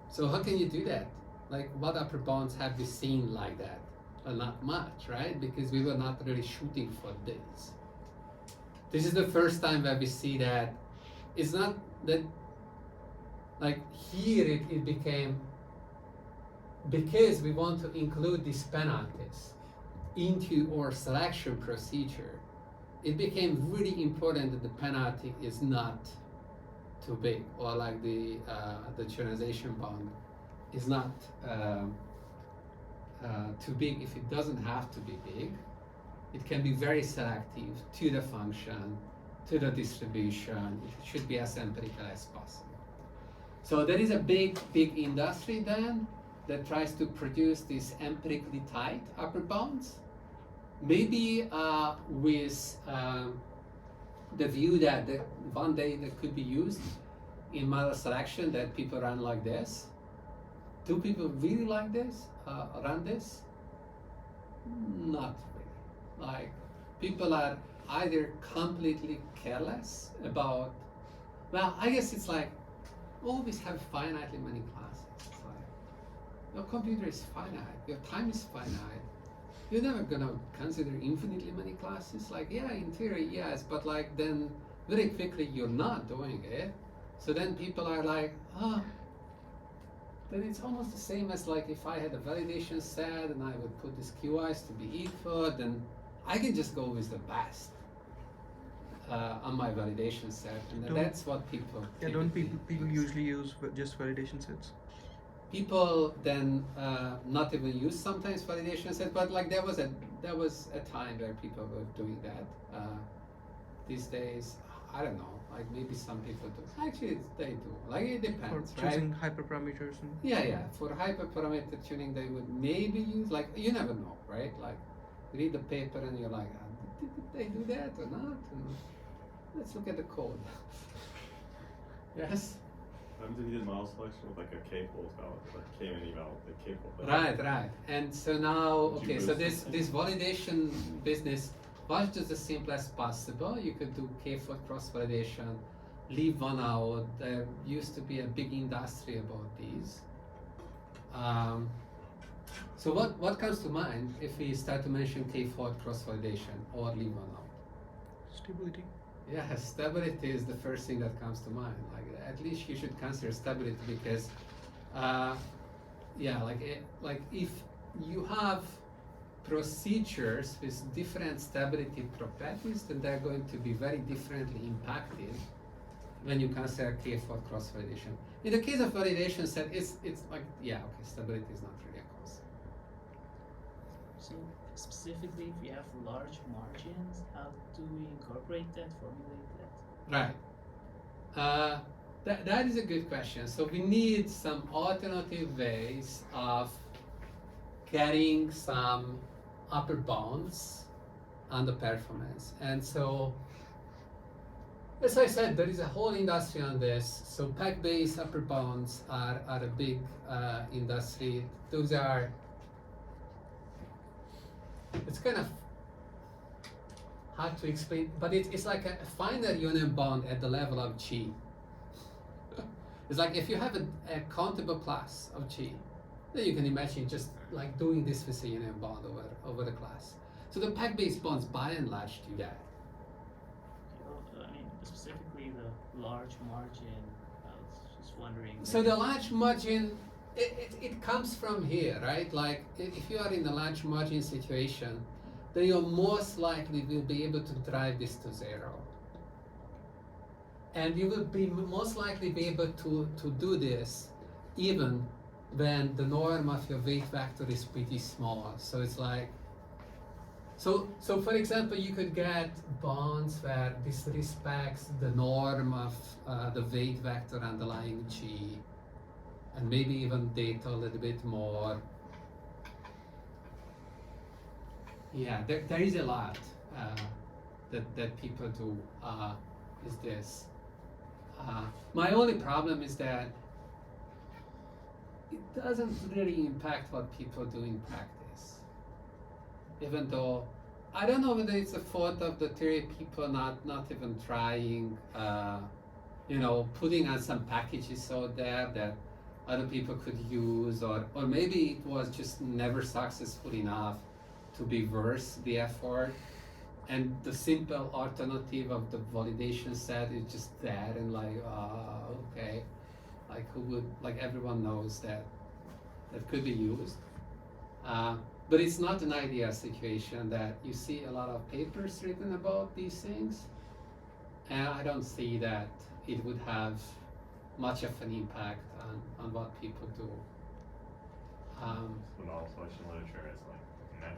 So how can you do that? Like, what upper bounds have we seen like that? Well, not much, right? Because we were not really shooting for this. This is the first time where we see that. It's not that, like here it became, because we want to include these penalties into our selection procedure, it became really important that the penalty is not too big, or like the generalization bound is not too big if it doesn't have to be big. It can be very selective to the function, to the distribution. It should be as empirical as possible. So there is a big industry then that tries to produce these empirically tight upper bounds. Maybe with the view that one day that could be used in model selection, that people run like this. Do people really like this, run this? Not really. Like, people are either completely careless about, well, I guess it's like, always have finitely many classes. It's like, your computer is finite, your time is finite. You're never gonna consider infinitely many classes. Like, yeah, in theory, yes, but like then very quickly you're not doing it. So then people are like, then it's almost the same as like if I had a validation set and I would put these QIs to be equal, then I can just go with the best on my validation set, and that's what people. Yeah, don't typically people use. usually use just validation sets? People then not even use sometimes validation set, but like there was a time where people were doing that. These days, I don't know. Like maybe some people do. Actually, they do. Like it depends, For right? choosing hyperparameters and Yeah. For hyperparameter tuning, they would maybe use, like, you never know, right? Like, you read the paper and you're like, did they do that or not? And let's look at the code. Yes. What happens if you did model selection with like a k-fold value, like k-mini value, like k-fold? Right. And so now, Did you okay, so boost this validation business was just as simple as possible. You could do k-fold cross validation, leave one out. There used to be a big industry about these. So what comes to mind if we start to mention k-fold cross validation or leave one out? stability. Yeah, stability is the first thing that comes to mind. Like, at least you should consider stability because, like if you have procedures with different stability properties, then they're going to be very differently impacted when you consider k-fold cross validation. In the case of validation set, it's like, yeah, okay, stability is not really a concept. So specifically, if you have large margins, how do we incorporate that, formulate that? Right. That is a good question. So we need some alternative ways of getting some upper bounds on the performance. And so, as I said, there is a whole industry on this. So pack-based upper bounds are a big industry. Those are, it's kind of hard to explain, but it's like a finer union bound at the level of G. It's like if you have a countable class of G, then you can imagine just like doing this with a union bound over the class. So the pack-based bonds by and large do that. I mean, specifically the large margin, I was just wondering. So the large margin, it comes from here, right? Like if you are in a large margin situation, then you most likely will be able to drive this to zero. And you will be most likely be able to do this even when the norm of your weight vector is pretty small. So it's like, so for example, you could get bonds where this respects the norm of the weight vector underlying G, and maybe even data a little bit more. Yeah, there is a lot that people do, is this. My only problem is that it doesn't really impact what people do in practice. Even though, I don't know whether it's a fault of the theory people not even trying, putting on some packages out there that other people could use, or maybe it was just never successful enough to be worth the effort, and the simple alternative of the validation set is just there, and like, okay, like who would, like everyone knows that could be used. But it's not an ideal situation that you see a lot of papers written about these things, and I don't see that it would have much of an impact on what people do. The model selection literature is like,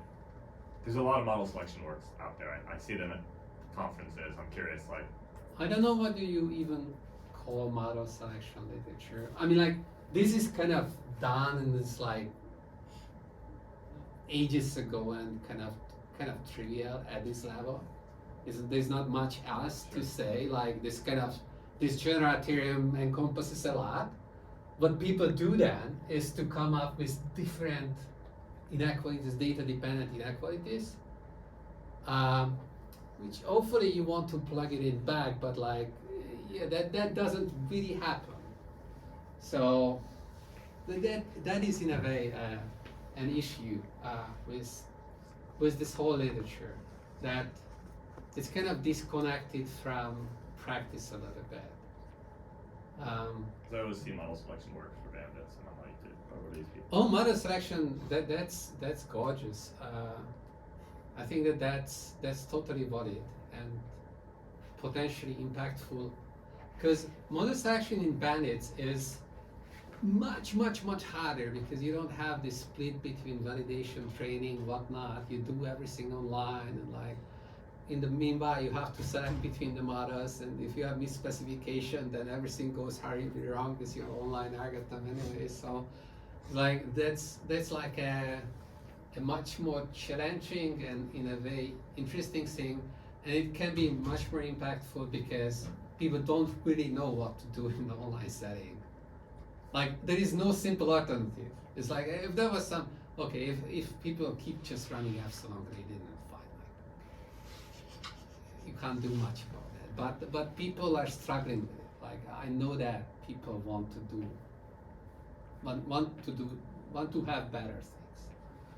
there's a lot of model selection works out there. I see them at conferences. I'm curious, like, I don't know what do you even call model selection literature. I mean, like, this is kind of done and it's like ages ago and kind of trivial at this level. There's not much else to say. Like this general theorem encompasses a lot. What people do then is to come up with different inequalities, data dependent inequalities, which hopefully you want to plug it in back, but like, yeah, that doesn't really happen. So that is in a way an issue with this whole literature, that it's kind of disconnected from practice a little bit. I always see model selection work for bandits, and I'm like, what are these people? Oh, model selection, that's gorgeous. I think that's totally valid and potentially impactful, because model selection in bandits is much harder because you don't have this split between validation, training, whatnot. You do everything online, and like in the meanwhile you have to select between the models, and if you have misspecification, then everything goes horribly wrong because your online algorithm anyway. So like that's like a much more challenging and in a way interesting thing, and it can be much more impactful because people don't really know what to do in the online setting. Like there is no simple alternative. It's like if there was some, okay, if people keep just running epsilon gradient and fine, like you can't do much about it. But people are struggling with it. Like I know that people want to have better things.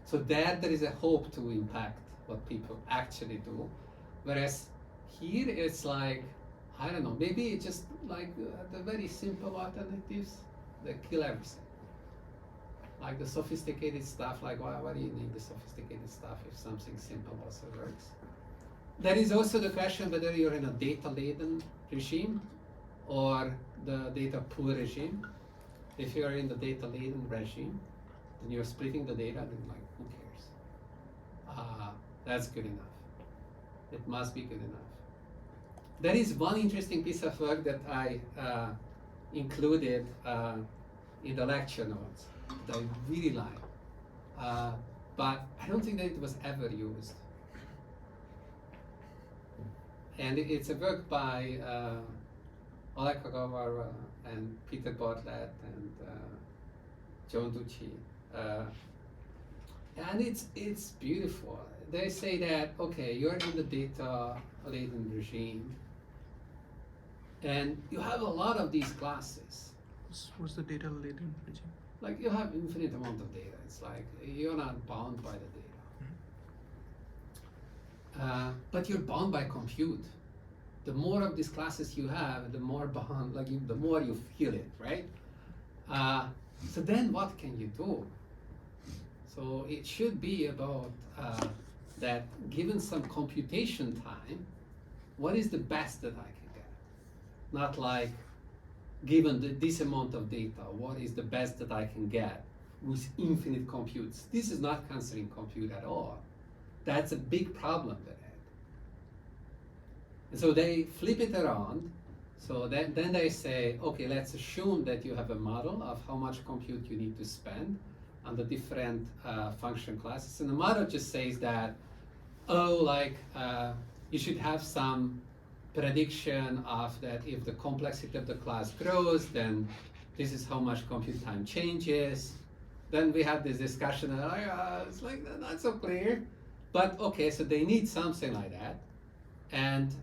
So there is a hope to impact what people actually do. Whereas here it's like, I don't know, maybe it's just like the very simple alternatives that kill everything. Like the sophisticated stuff, like why do you need the sophisticated stuff if something simple also works? There is also the question whether you're in a data-laden regime or the data pool regime. If you're in the data-laden regime, then you're splitting the data, then like, who cares? That's good enough. It must be good enough. There is one interesting piece of work that I included in the lecture notes that I really like, but I don't think that it was ever used. And it's a work by Oleg Kagawa and Peter Bartlett and John Ducci, and it's beautiful. They say that, okay, you're in the data-laden regime, and you have a lot of these classes. What's the data laden regime? Like you have infinite amount of data. It's like you're not bound by the data. But you're bound by compute. The more of these classes you have, the more bound, the more you feel it, right? So then what can you do? So it should be about that given some computation time, what is the best that I can get? Not like given this amount of data, what is the best that I can get with infinite computes? This is not considering compute at all. That's a big problem with it. And so they flip it around. So then they say, okay, let's assume that you have a model of how much compute you need to spend on the different function classes. And the model just says that, you should have some prediction of that if the complexity of the class grows, then this is how much compute time changes. Then we have this discussion, it's like not so clear. But okay, so they need something like that. And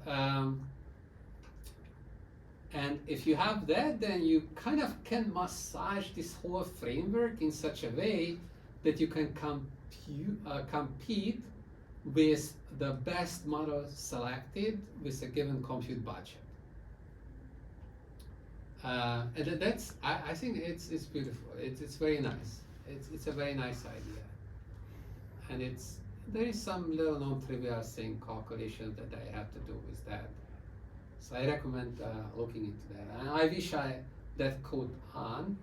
if you have that, then you kind of can massage this whole framework in such a way that you can compete with the best model selected with a given compute budget. And that's, I think it's beautiful. It's very nice. It's a very nice idea. And there is some little non-trivial thing, calculation that I have to do with that. So I recommend looking into that. And I wish I that code on.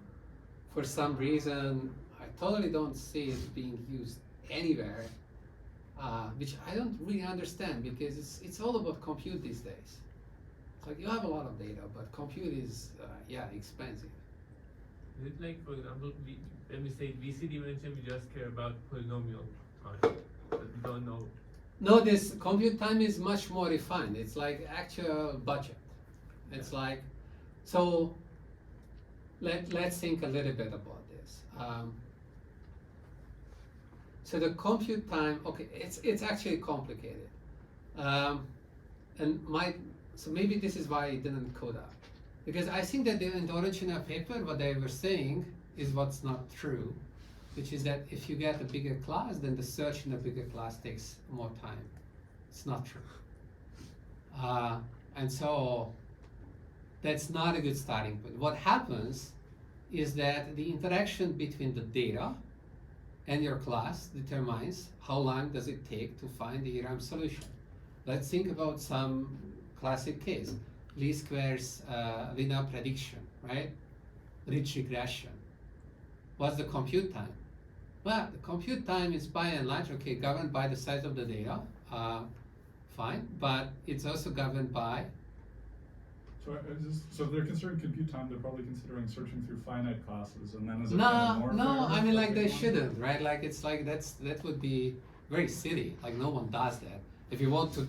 For some reason, I totally don't see it being used anywhere, which I don't really understand because it's all about compute these days. It's like you have a lot of data, but compute is expensive. Is it like, for example, when we say VC dimension, we just care about polynomial time, but we don't know. No, this compute time is much more refined. It's like actual budget. It's like, so let's think a little bit about this. So the compute time, okay, it's actually complicated. So maybe this is why I didn't code up. Because I think that in the original paper, what they were saying is what's not true, which is that if you get a bigger class, then the search in a bigger class takes more time. It's not true. And so that's not a good starting point. What happens is that the interaction between the data and your class determines how long does it take to find the ERM solution. Let's think about some classic case. Least squares linear prediction, right? Ridge regression. What's the compute time? Well, the compute time is by and large, okay, governed by the size of the data, fine, but it's also governed by. So if they're considering compute time, they're probably considering searching through finite classes, and then is it kind of more No, fair I mean, that like they want shouldn't, right? Like it's like that would be very silly. Like no one does that. If you want to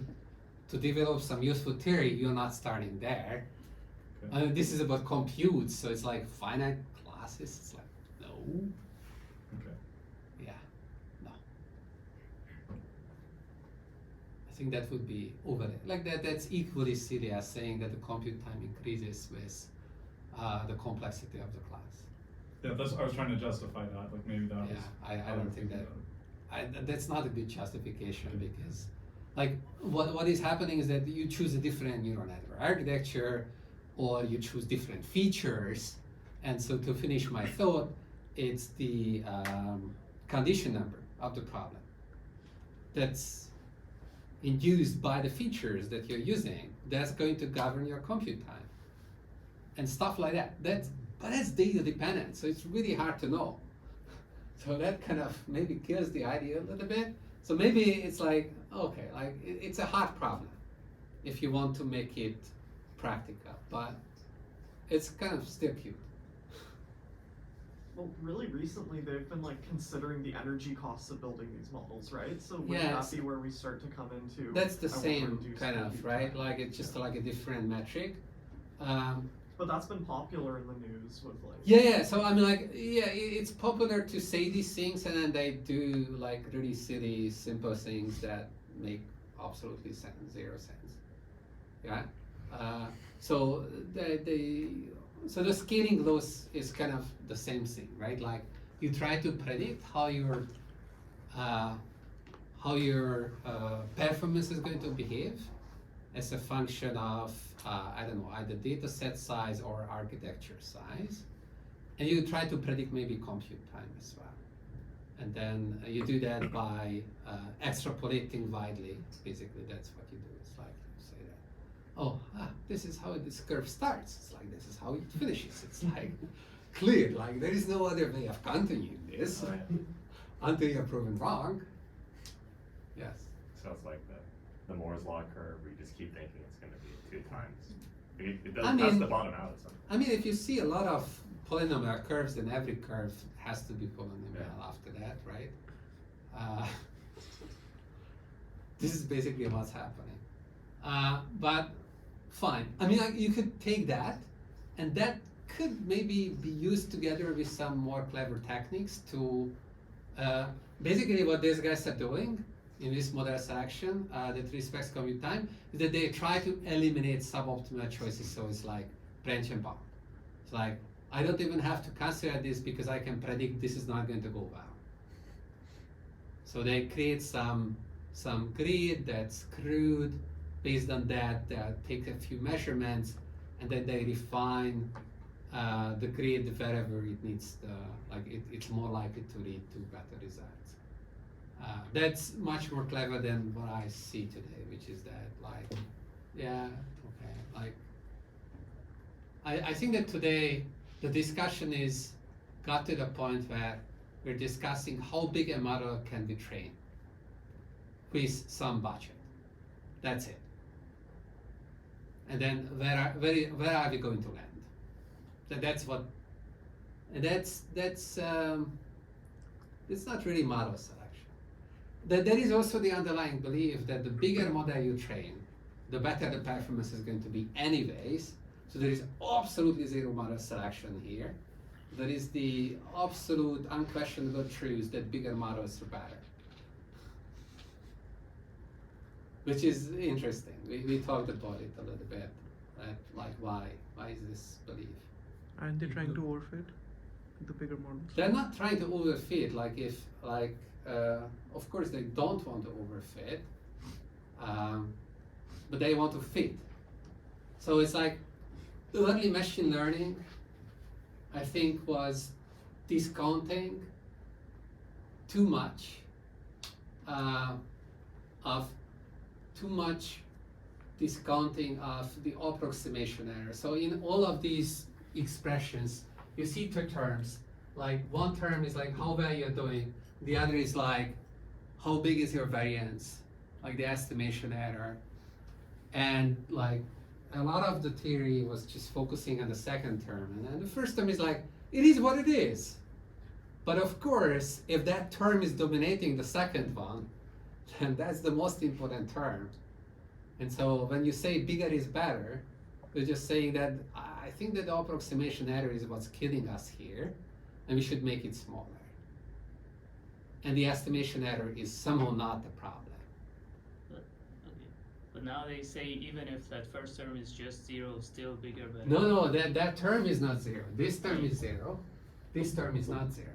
develop some useful theory, you're not starting there. Okay. This is about compute, so it's like finite classes. It's like no. Okay. Yeah, no. I think that would be over it. Like that's equally silly as saying that the compute time increases with the complexity of the class. Yeah, I was trying to justify that. Like maybe that was. Yeah, I don't think that. That's not a good justification because, like, what is happening is that you choose a different neural network architecture, or you choose different features, and so to finish my thought, it's the condition number of the problem that's induced by the features that you're using. That's going to govern your compute time and stuff like that. But that's data dependent, so it's really hard to know. So that kind of maybe kills the idea a little bit. So maybe it's like, okay, like it's a hard problem if you want to make it practical, but it's kind of still cute. Well, really recently they've been like considering the energy costs of building these models, right? So would Yes. that be where we start to come into? That's the I want to same reduce kind of, compute right? time? Like it's just like a different metric. But that's been popular in the news with like. Yeah. So I mean, like, yeah, it's popular to say these things, and then they do like really silly, simple things that make absolutely zero sense. Yeah. So the scaling loss is kind of the same thing, right? Like you try to predict how your performance is going to behave as a function of I don't know, either data set size or architecture size, and you try to predict maybe compute time as well. And then you do that by extrapolating widely. Basically, that's what you do. It's like you say that, oh, this is how this curve starts. It's like this is how it finishes. It's like clear. Like there is no other way of continuing this until you're proven wrong. Yes. So it's like the Moore's law curve where you just keep thinking it's going to be 2 times. It does, I mean- has to bottom out at some point. I mean, if you see a lot of polynomial curves, then every curve has to be polynomial Yeah. after that, right? This is basically what's happening. But fine. I mean, like, you could take that, and that could maybe be used together with some more clever techniques to basically what these guys are doing in this model selection that respects commute time is that they try to eliminate suboptimal choices. So it's like branch and bound. It's like I don't even have to consider this because I can predict this is not going to go well. So they create some grid that's crude. Based on that, they take a few measurements, and then they refine the grid wherever it needs it's more likely to lead to better results. That's much more clever than what I see today, which is that I think that today the discussion got to the point where we're discussing how big a model can be trained with some budget. That's it. And then where are we going to land? That's what, and that's not really model selection. There is also the underlying belief that the bigger model you train, the better the performance is going to be anyways. So there is absolutely zero model selection here. There is the absolute unquestionable truth that bigger models are better. Which is interesting. We talked about it a little bit, right? Like why is this belief? Aren't they trying to overfit the bigger models? They're not trying to overfit. Of course they don't want to overfit, but they want to fit. So it's like early machine learning, I think, was discounting too much discounting of the approximation error. So in all of these expressions, you see 2 terms. Like one term is like how well you're doing, the other is like how big is your variance, like the estimation error. And like a lot of the theory was just focusing on the second term, and then the first term is like, it is what it is. But of course, if that term is dominating the second one, then that's the most important term. And so when you say bigger is better, you're just saying that I think that the approximation error is what's killing us here, and we should make it smaller. And the estimation error is somehow not the problem. But now they say even if that first term is just 0, still bigger, better. No, that term is not 0. This term is 0. This term is not 0.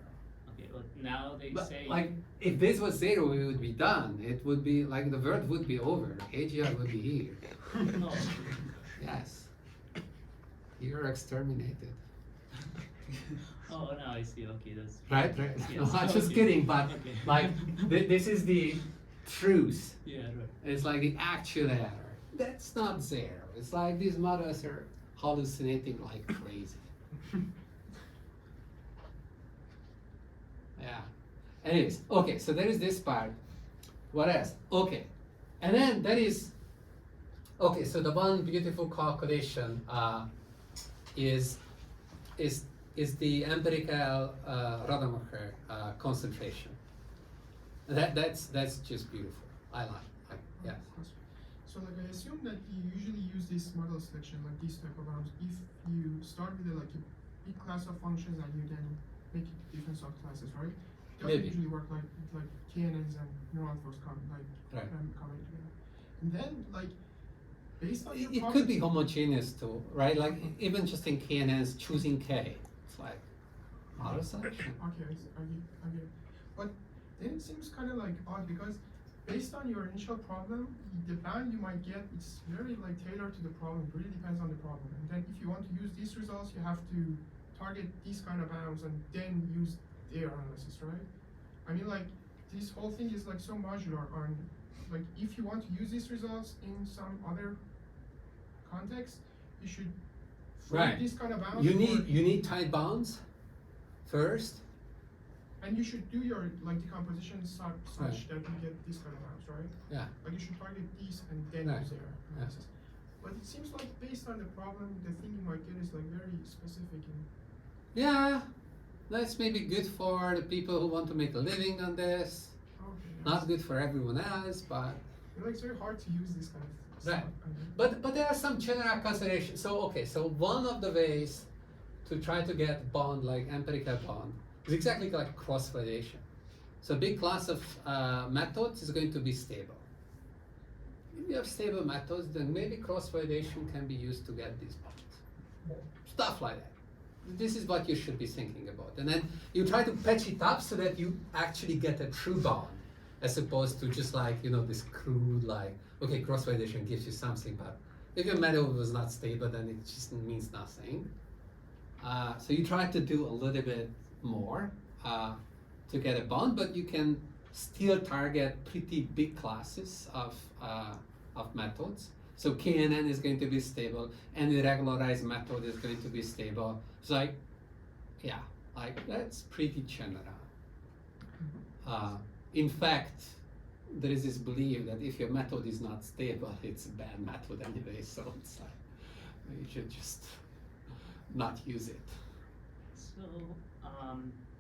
Okay, but now they But say like, if this was 0, we would be done. It would be like the world would be over. AGI would be here. no. Yes. You're exterminated. Oh, now I see. Okay, that's Right? Yes. No, I'm just Okay. kidding, but Okay. like, this is the truth. Yeah, right. It's like the actual error. That's not 0. It's like these models are hallucinating like crazy. Yeah. Anyways, okay, so there is this part. What else? Okay. And then there is, okay, so the one beautiful calculation is the empirical Rademacher concentration. That's just beautiful. I like yeah. So like I assume that you usually use this model selection, like these type of arms, if you start with a big class of functions and you then make it different subclasses, right? It doesn't Maybe. usually work like KNNs and neural networks coming Right. together. And then like based on your It problem, could be homogeneous too, right? Like even just in KNNs, choosing K, it's like model selection. Okay, I get it. But then it seems kind of like odd because based on your initial problem, the band you might get, it's very like tailored to the problem. It really depends on the problem. And then if you want to use these results, you have to target these kind of bounds and then use their analysis, right? I mean, like, this whole thing is like so modular on, like, if you want to use these results in some other context, you should find Right. these kind of bounds. You for- need tight bounds first. And you should do your like decomposition such Right. that you get these kind of bounds, right? Yeah. Like you should target these and then Right. use their analysis. But it seems like based on the problem, the thing you might get is like very specific and Yeah, that's maybe good for the people who want to make a living on this. okay. Not good for everyone else, but You know, it's very hard to use this kind of Right. stuff. I mean, but there are some general considerations. So okay, so one of the ways to try to get bond like empirical bond is exactly like cross validation. So a big class of methods is going to be stable. If you have stable methods, then maybe cross validation can be used to get these bonds. Stuff like that. This is what you should be thinking about. And then you try to patch it up so that you actually get a true bond, as opposed to just like, you know, this crude like, okay, cross validation gives you something, but if your method was not stable, then it just means nothing. So you try to do a little bit more to get a bond, but you can still target pretty big classes of methods. So KNN is going to be stable, and the regularized method is going to be stable. So like, yeah, like that's pretty general. In fact, there is this belief that if your method is not stable, it's a bad method anyway. So it's like you should just not use it.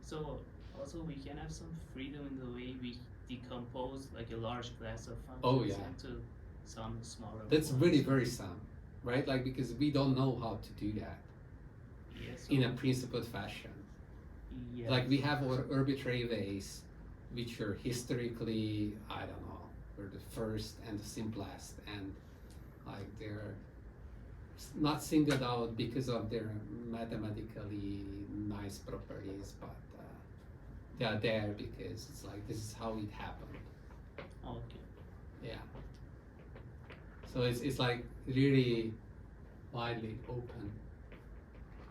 So also we can have some freedom in the way we decompose like a large class of functions Oh, yeah. into some smaller That's ones. really very some, right? Like because we don't know how to do that Yeah, so, in a principled fashion. yeah. Like we have our arbitrary ways, which are historically, I don't know, were the first and the simplest, and like they're not singled out because of their mathematically nice properties, but they are there because it's like this is how it happened. Okay. Yeah. So it's like really widely open.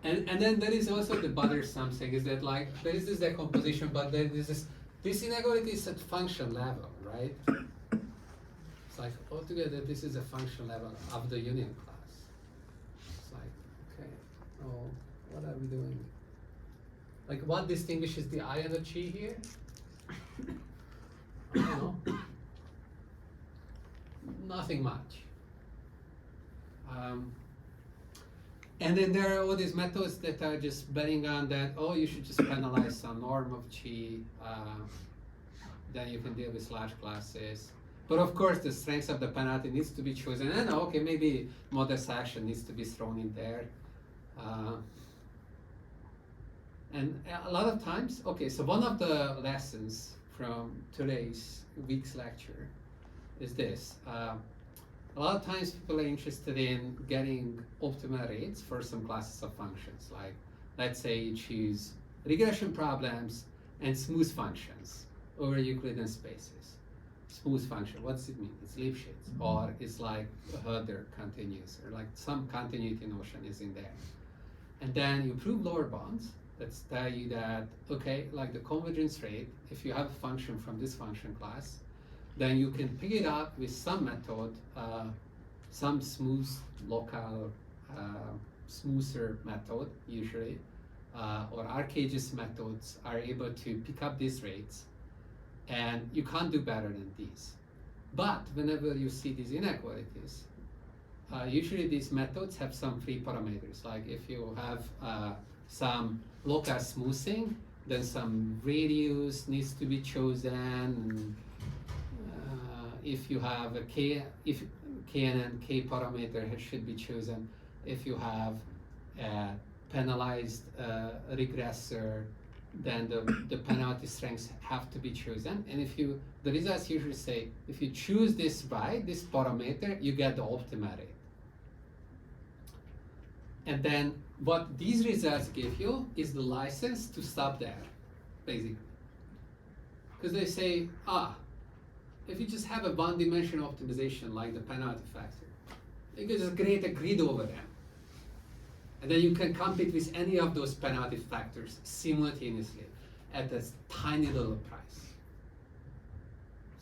And then there is also the bothersome thing is that like there is this decomposition, but there is this inequality is at function level, right? It's like altogether this is a function level of the union class. It's like, okay, oh, what are we doing? Like what distinguishes the I and the chi here? I don't know. Nothing much. And then there are all these methods that are just betting on that, oh, you should just penalize some norm of chi, then you can deal with large classes. But of course, the strength of the penalty needs to be chosen. And okay, maybe modest action needs to be thrown in there. And a lot of times, okay, so one of the lessons from today's week's lecture is this. A lot of times people are interested in getting optimal rates for some classes of functions. Like, let's say you choose regression problems and smooth functions over Euclidean spaces. Smooth function, what does it mean? It's Lipschitz, or it's like a Herder continuous, or like some continuity notion is in there. And then you prove lower bounds that tell you that, okay, like the convergence rate, if you have a function from this function class, then you can pick it up with some method, some smooth local, smoother method usually, or Arcage's methods are able to pick up these rates, and you can't do better than these. But whenever you see these inequalities, usually these methods have some free parameters. Like if you have some local smoothing, then some radius needs to be chosen. And, if you have a k, if KNN k parameter should be chosen. If you have a penalized regressor, then the penalty strengths have to be chosen. And if you, the results usually say, if you choose this right, this parameter, you get the optimal rate. And then what these results give you is the license to stop there, basically. Because they say, if you just have a one-dimensional optimization like the penalty factor, you can just create a grid over them. And then you can compete with any of those penalty factors simultaneously at this tiny little price.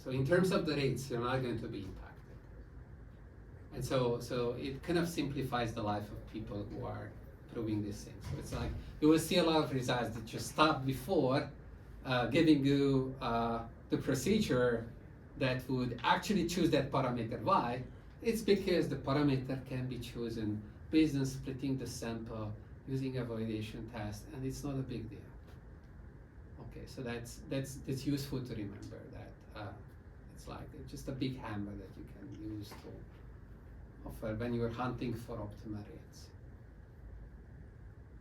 So in terms of the rates, you're not going to be impacted. And so it kind of simplifies the life of people who are proving these things. So it's like you will see a lot of results that you stop before giving you the procedure that would actually choose that parameter. Why? It's because the parameter can be chosen based on splitting the sample using a validation test, and it's not a big deal. Okay, so that's useful to remember that it's like just a big hammer that you can use to offer when you're hunting for optimal rates.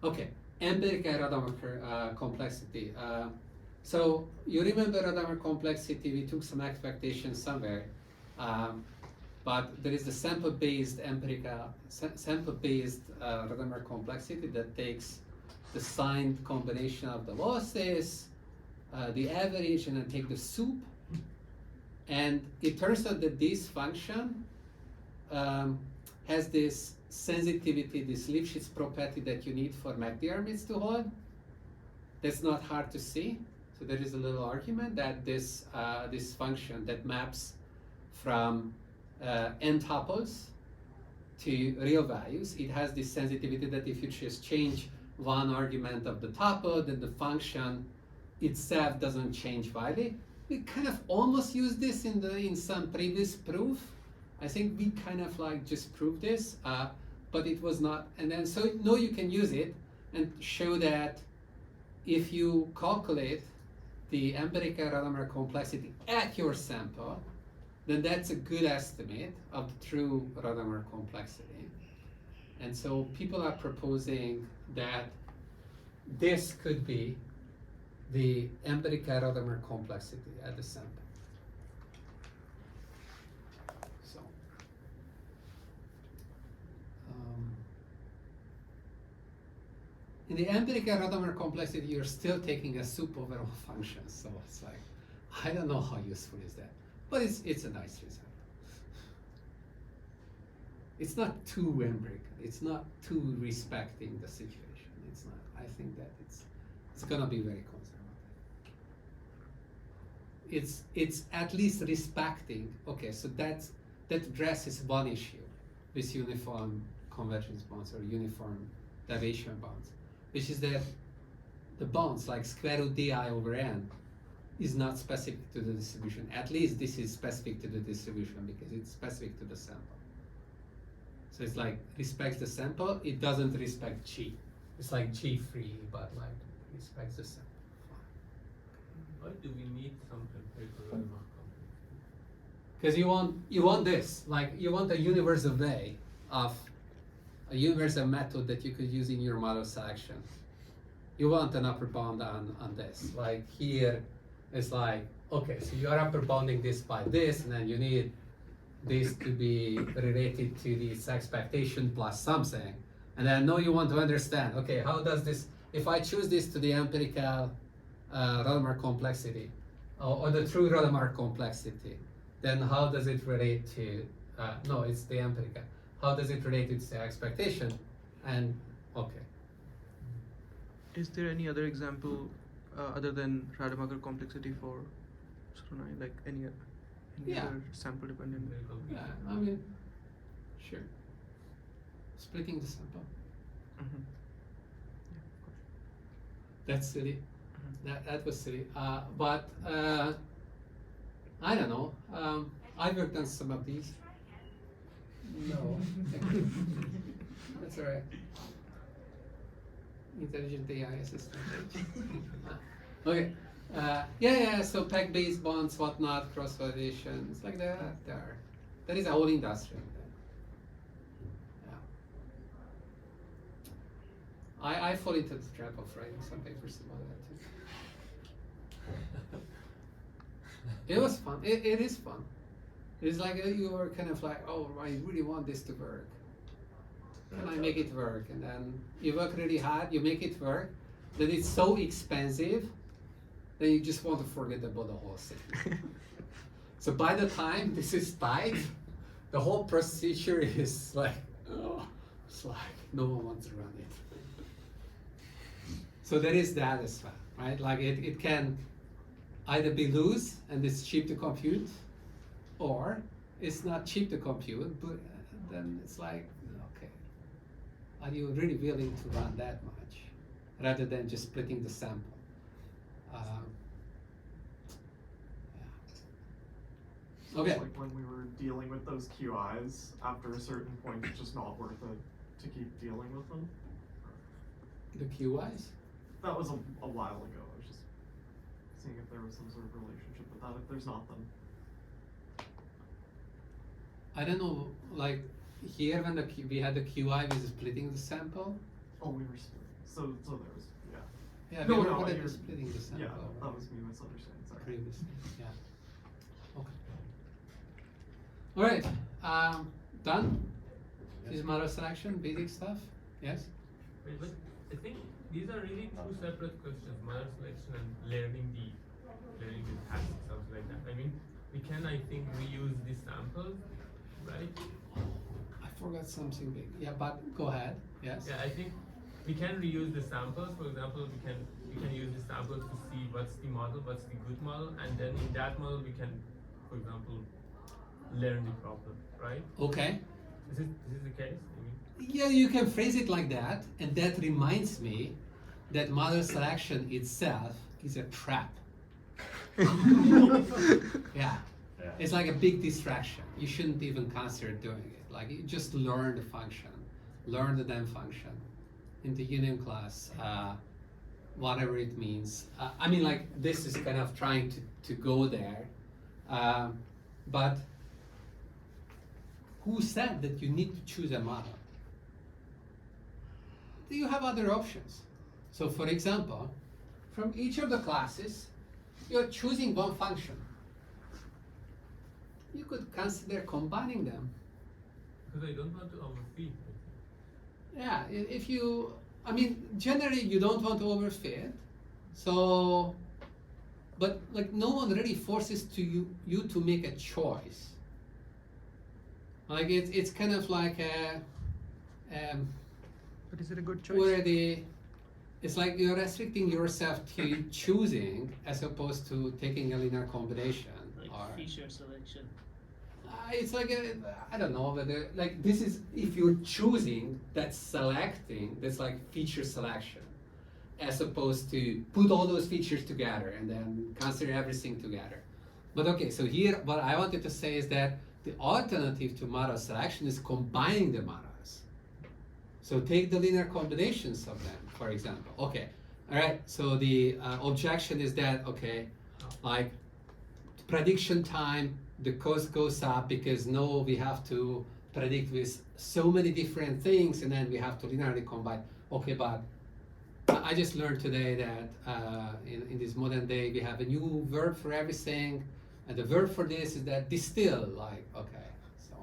Okay, empirical Rademacher complexity. So you remember Rademacher complexity, we took some expectations somewhere, but there is the sample-based Rademacher complexity that takes the signed combination of the losses, the average, and then take the soup. And it turns out that this function has this sensitivity, this Lifshitz property that you need for McDiarmid's to hold. That's not hard to see. So there is a little argument that this function that maps from n tuples to real values, it has this sensitivity that if you just change one argument of the tuple, then the function itself doesn't change widely. We kind of almost used this in some previous proof. I think we kind of like just proved this, but it was not. And then so now you can use it and show that if you calculate the empirical Rademacher complexity at your sample, then that's a good estimate of the true Rademacher complexity. And so people are proposing that this could be the empirical Rademacher complexity at the sample. So, in the empirical Rademacher complexity, you're still taking a soup over all functions. So it's like, I don't know how useful is that, but it's a nice result. It's not too empirical. It's not too respecting the situation. It's not. I think that it's gonna be very conservative. It's at least respecting. Okay, so that addresses one issue with uniform convergence bonds or uniform deviation bonds, which is that the bonds like square root di over n is not specific to the distribution. At least this is specific to the distribution because it's specific to the sample. So it's like respects the sample, it doesn't respect G. It's like G free, but like respects the sample. Why do we need some empirical Rademacher complexity? Because you want this, like you want a universal way of a universal method that you could use in your model selection. You want an upper bound on this. Like here, it's like, okay, so you are upper bounding this by this, and then you need this to be related to this expectation plus something. And then now you want to understand, okay, how does this, if I choose this to the empirical Rademacher complexity, or the true Rademacher complexity, then how does it relate to, no, it's the empirical. How does it relate to the expectation? And, okay. Is there any other example other than Rademacher complexity for Solonai, like any Yeah. other sample dependent? Yeah, I mean, sure. Splitting the sample. Mm-hmm. That's silly. That was silly. But I don't know. I worked on some of these. No. That's alright. Intelligent AI assistant. Okay. Yeah. So pack-based bonds, whatnot, cross-validation. It's like that. There is a whole industry. Yeah. I fall into the trap of writing some papers about that too. It was fun. It is fun. It's like you were kind of like, oh, I really want this to work. Can I make it work? And then you work really hard, you make it work, then it's so expensive, then you just want to forget about the whole thing. So by the time this is tight, the whole procedure is like, oh, It's like no one wants to run it. So there is that as well, right? Like it can either be loose and it's cheap to compute, or it's not cheap to compute, but then it's like, okay, are you really willing to run that much rather than just splitting the sample? So Okay. it's like when we were dealing with those QIs, after a certain point, it's just not worth it to keep dealing with them. The QIs? That was a while ago. I was just seeing if there was some sort of relationship with that. If there's not, then I don't know, like here when we had the QI, we were splitting the sample. oh, we were splitting. So there was Yeah, No, we no, were you're- splitting the sample. yeah. That was me misunderstanding. Sorry. Previously, yeah. Okay. All right, done? This is model selection, basic stuff, yes? Wait, but I think these are really two separate questions, model selection and learning the task, something like that. I mean, we can, I think, reuse the samples, right? I forgot something big, yeah, but go ahead, yes? Yeah, I think we can reuse the samples. For example, we can use the samples to see what's the model, what's the good model, and then in that model we can, for example, learn the problem, right? Okay. Is this the case? I mean, Yeah, you can phrase it like that, and that reminds me that model selection itself is a trap. Yeah. Yeah. It's like a big distraction. You shouldn't even consider doing it. Like, you just learn the function, learn the then function in the union class, whatever it means. I mean, like, this is kind of trying to go there, but who said that you need to choose a model? You have other options. So, for example, from each of the classes, you're choosing one function. You could consider combining them. because I don't want to overfeed. Yeah, if you, I mean, generally you don't want to overfit, so, but like no one really forces you to make a choice. Like it's kind of like a, But is it a good choice? where it's like you're restricting yourself to choosing as opposed to taking a linear combination. Like or, feature selection. it's like I don't know whether like this is if you're choosing, that's selecting, that's like feature selection, as opposed to put all those features together and then consider everything together. But okay, so here what I wanted to say is that the alternative to model selection is combining the models. So take the linear combinations of them, for example. Okay, all right. So the objection is that okay, like prediction time, the cost goes up because no, we have to predict with so many different things and then we have to linearly combine. Okay, but I just learned today that in this modern day we have a new verb for everything, and the verb for this is that distill. Like okay, so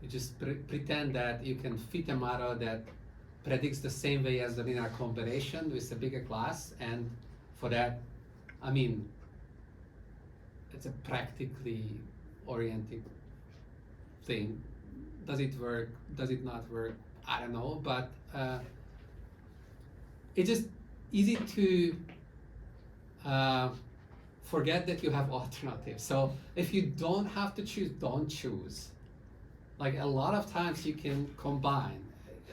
you just pretend that you can fit a model that predicts the same way as the linear combination with a bigger class, and for that, I mean, it's a practically oriented thing. Does it work? Does it not work? I don't know, but it's just easy to forget that you have alternatives. So if you don't have to choose, don't choose. Like a lot of times you can combine.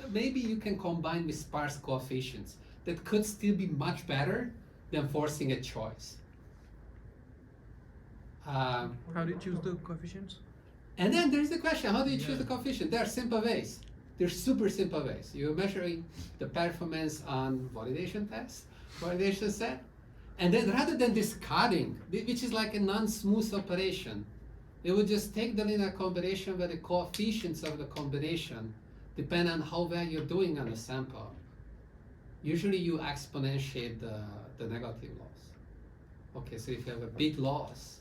Maybe you can combine with sparse coefficients. That could still be much better than forcing a choice. How do you choose the coefficients? And then there's the question, how do you choose the Yeah. coefficient? There are simple ways. There's super simple ways. You're measuring the performance on validation test, validation set, and then rather than discarding, which is like a non-smooth operation, they would just take the linear combination where the coefficients of the combination depend on how well you're doing on the sample. Usually you exponentiate the negative loss. Okay, so if you have a big loss,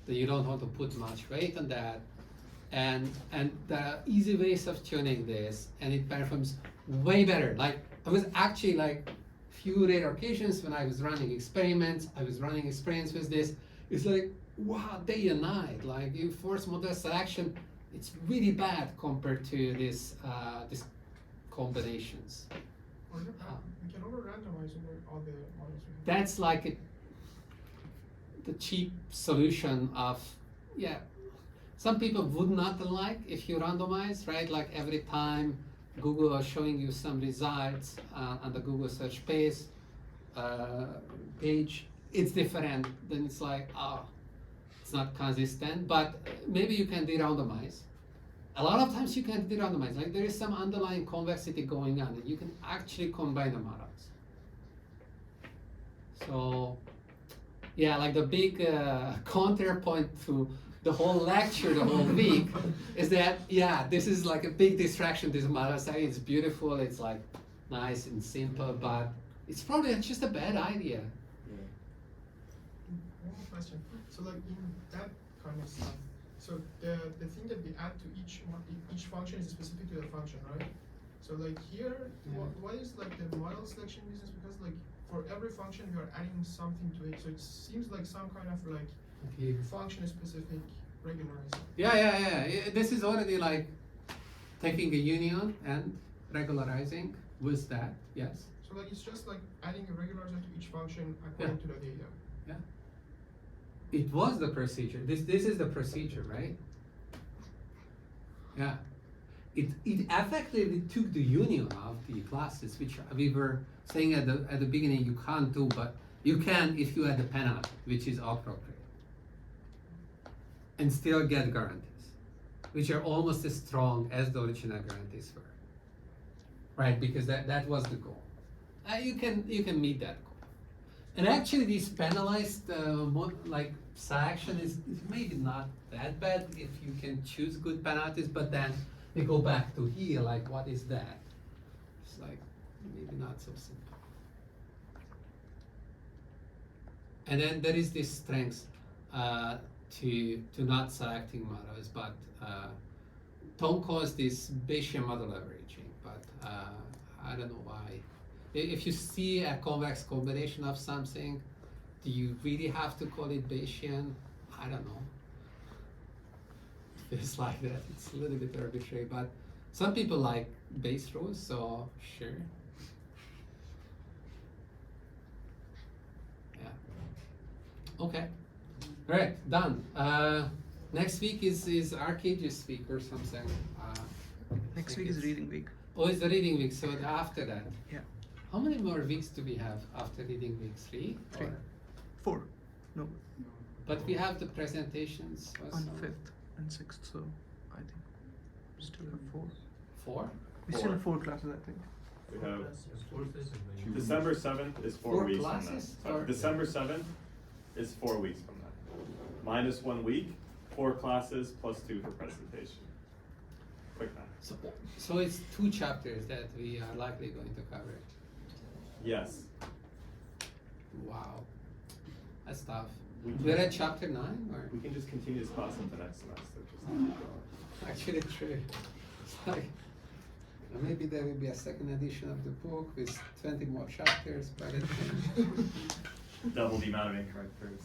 then you don't want to put much weight on that. And there are easy ways of tuning this, and it performs way better. Like I was actually like few rare occasions when I was running experiments, with this. It's like wow, day and night. Like you force model selection, it's really bad compared to this combinations. Or we can over randomize all the models. That's like the cheap solution of, yeah, some people would not like if you randomize, right? Like every time Google is showing you some results on the Google search page, it's different. Then it's like, oh, it's not consistent, but maybe you can de-randomize. A lot of times you can de-randomize, like there is some underlying convexity going on and you can actually combine the models. So, yeah, like the big counterpoint to the whole lecture, the whole week, is that, yeah, this is like a big distraction, this model study, it's beautiful, it's like nice and simple, but it's probably just a bad idea. One more question. So like in that kind of stuff, so the thing that we add to each function is specific to the function, right? So like here, what is like the model selection business? Because like for every function we are adding something to it, so it seems like some kind of like function specific regularizing. Yeah. This is already like taking a union and regularizing with that, yes. So like it's just like adding a regularizer to each function according to the data. Yeah. It was the procedure. This is the procedure, right? Yeah. It effectively took the union of the classes, which we were saying at the beginning you can't do, but you can if you add the penalty, which is appropriate, and still get guarantees, which are almost as strong as the original guarantees were, right? Because that was the goal. You can meet that goal. And actually, this penalized like selection is maybe not that bad if you can choose good penalties, but then we go back to here, like what is that? It's like maybe not so simple. And then there is this strength to not selecting models, but Tom calls this Bayesian model averaging, but I don't know why. If you see a convex combination of something, do you really have to call it Bayesian? I don't know. It feels like that. It's a little bit arbitrary, but some people like Bayes rules, so sure. Yeah. Okay. All right, done. Next week is Arcadius week or something. Next week is reading week. Oh, it's the reading week, so after that. Yeah. How many more weeks do we have after reading week? 3? 3. Or- 4. No, But we have the presentations on also. 5th and 6th, so I think we still have 4. 4? We still have 4 classes, I think. We have Four sessions, maybe. December 7th is 4 4 weeks classes, from that. or- December 7th is 4 weeks from that. Minus 1 week, 4 classes plus 2 for presentation. Quick math. So it's 2 chapters that we are likely going to cover. Yes. Wow, that's tough. We We're can- at chapter 9, or? We can just continue this class into next semester. Actually, true. It's like, maybe there will be a second edition of the book with 20 more chapters, but Double the amount of incorrect words.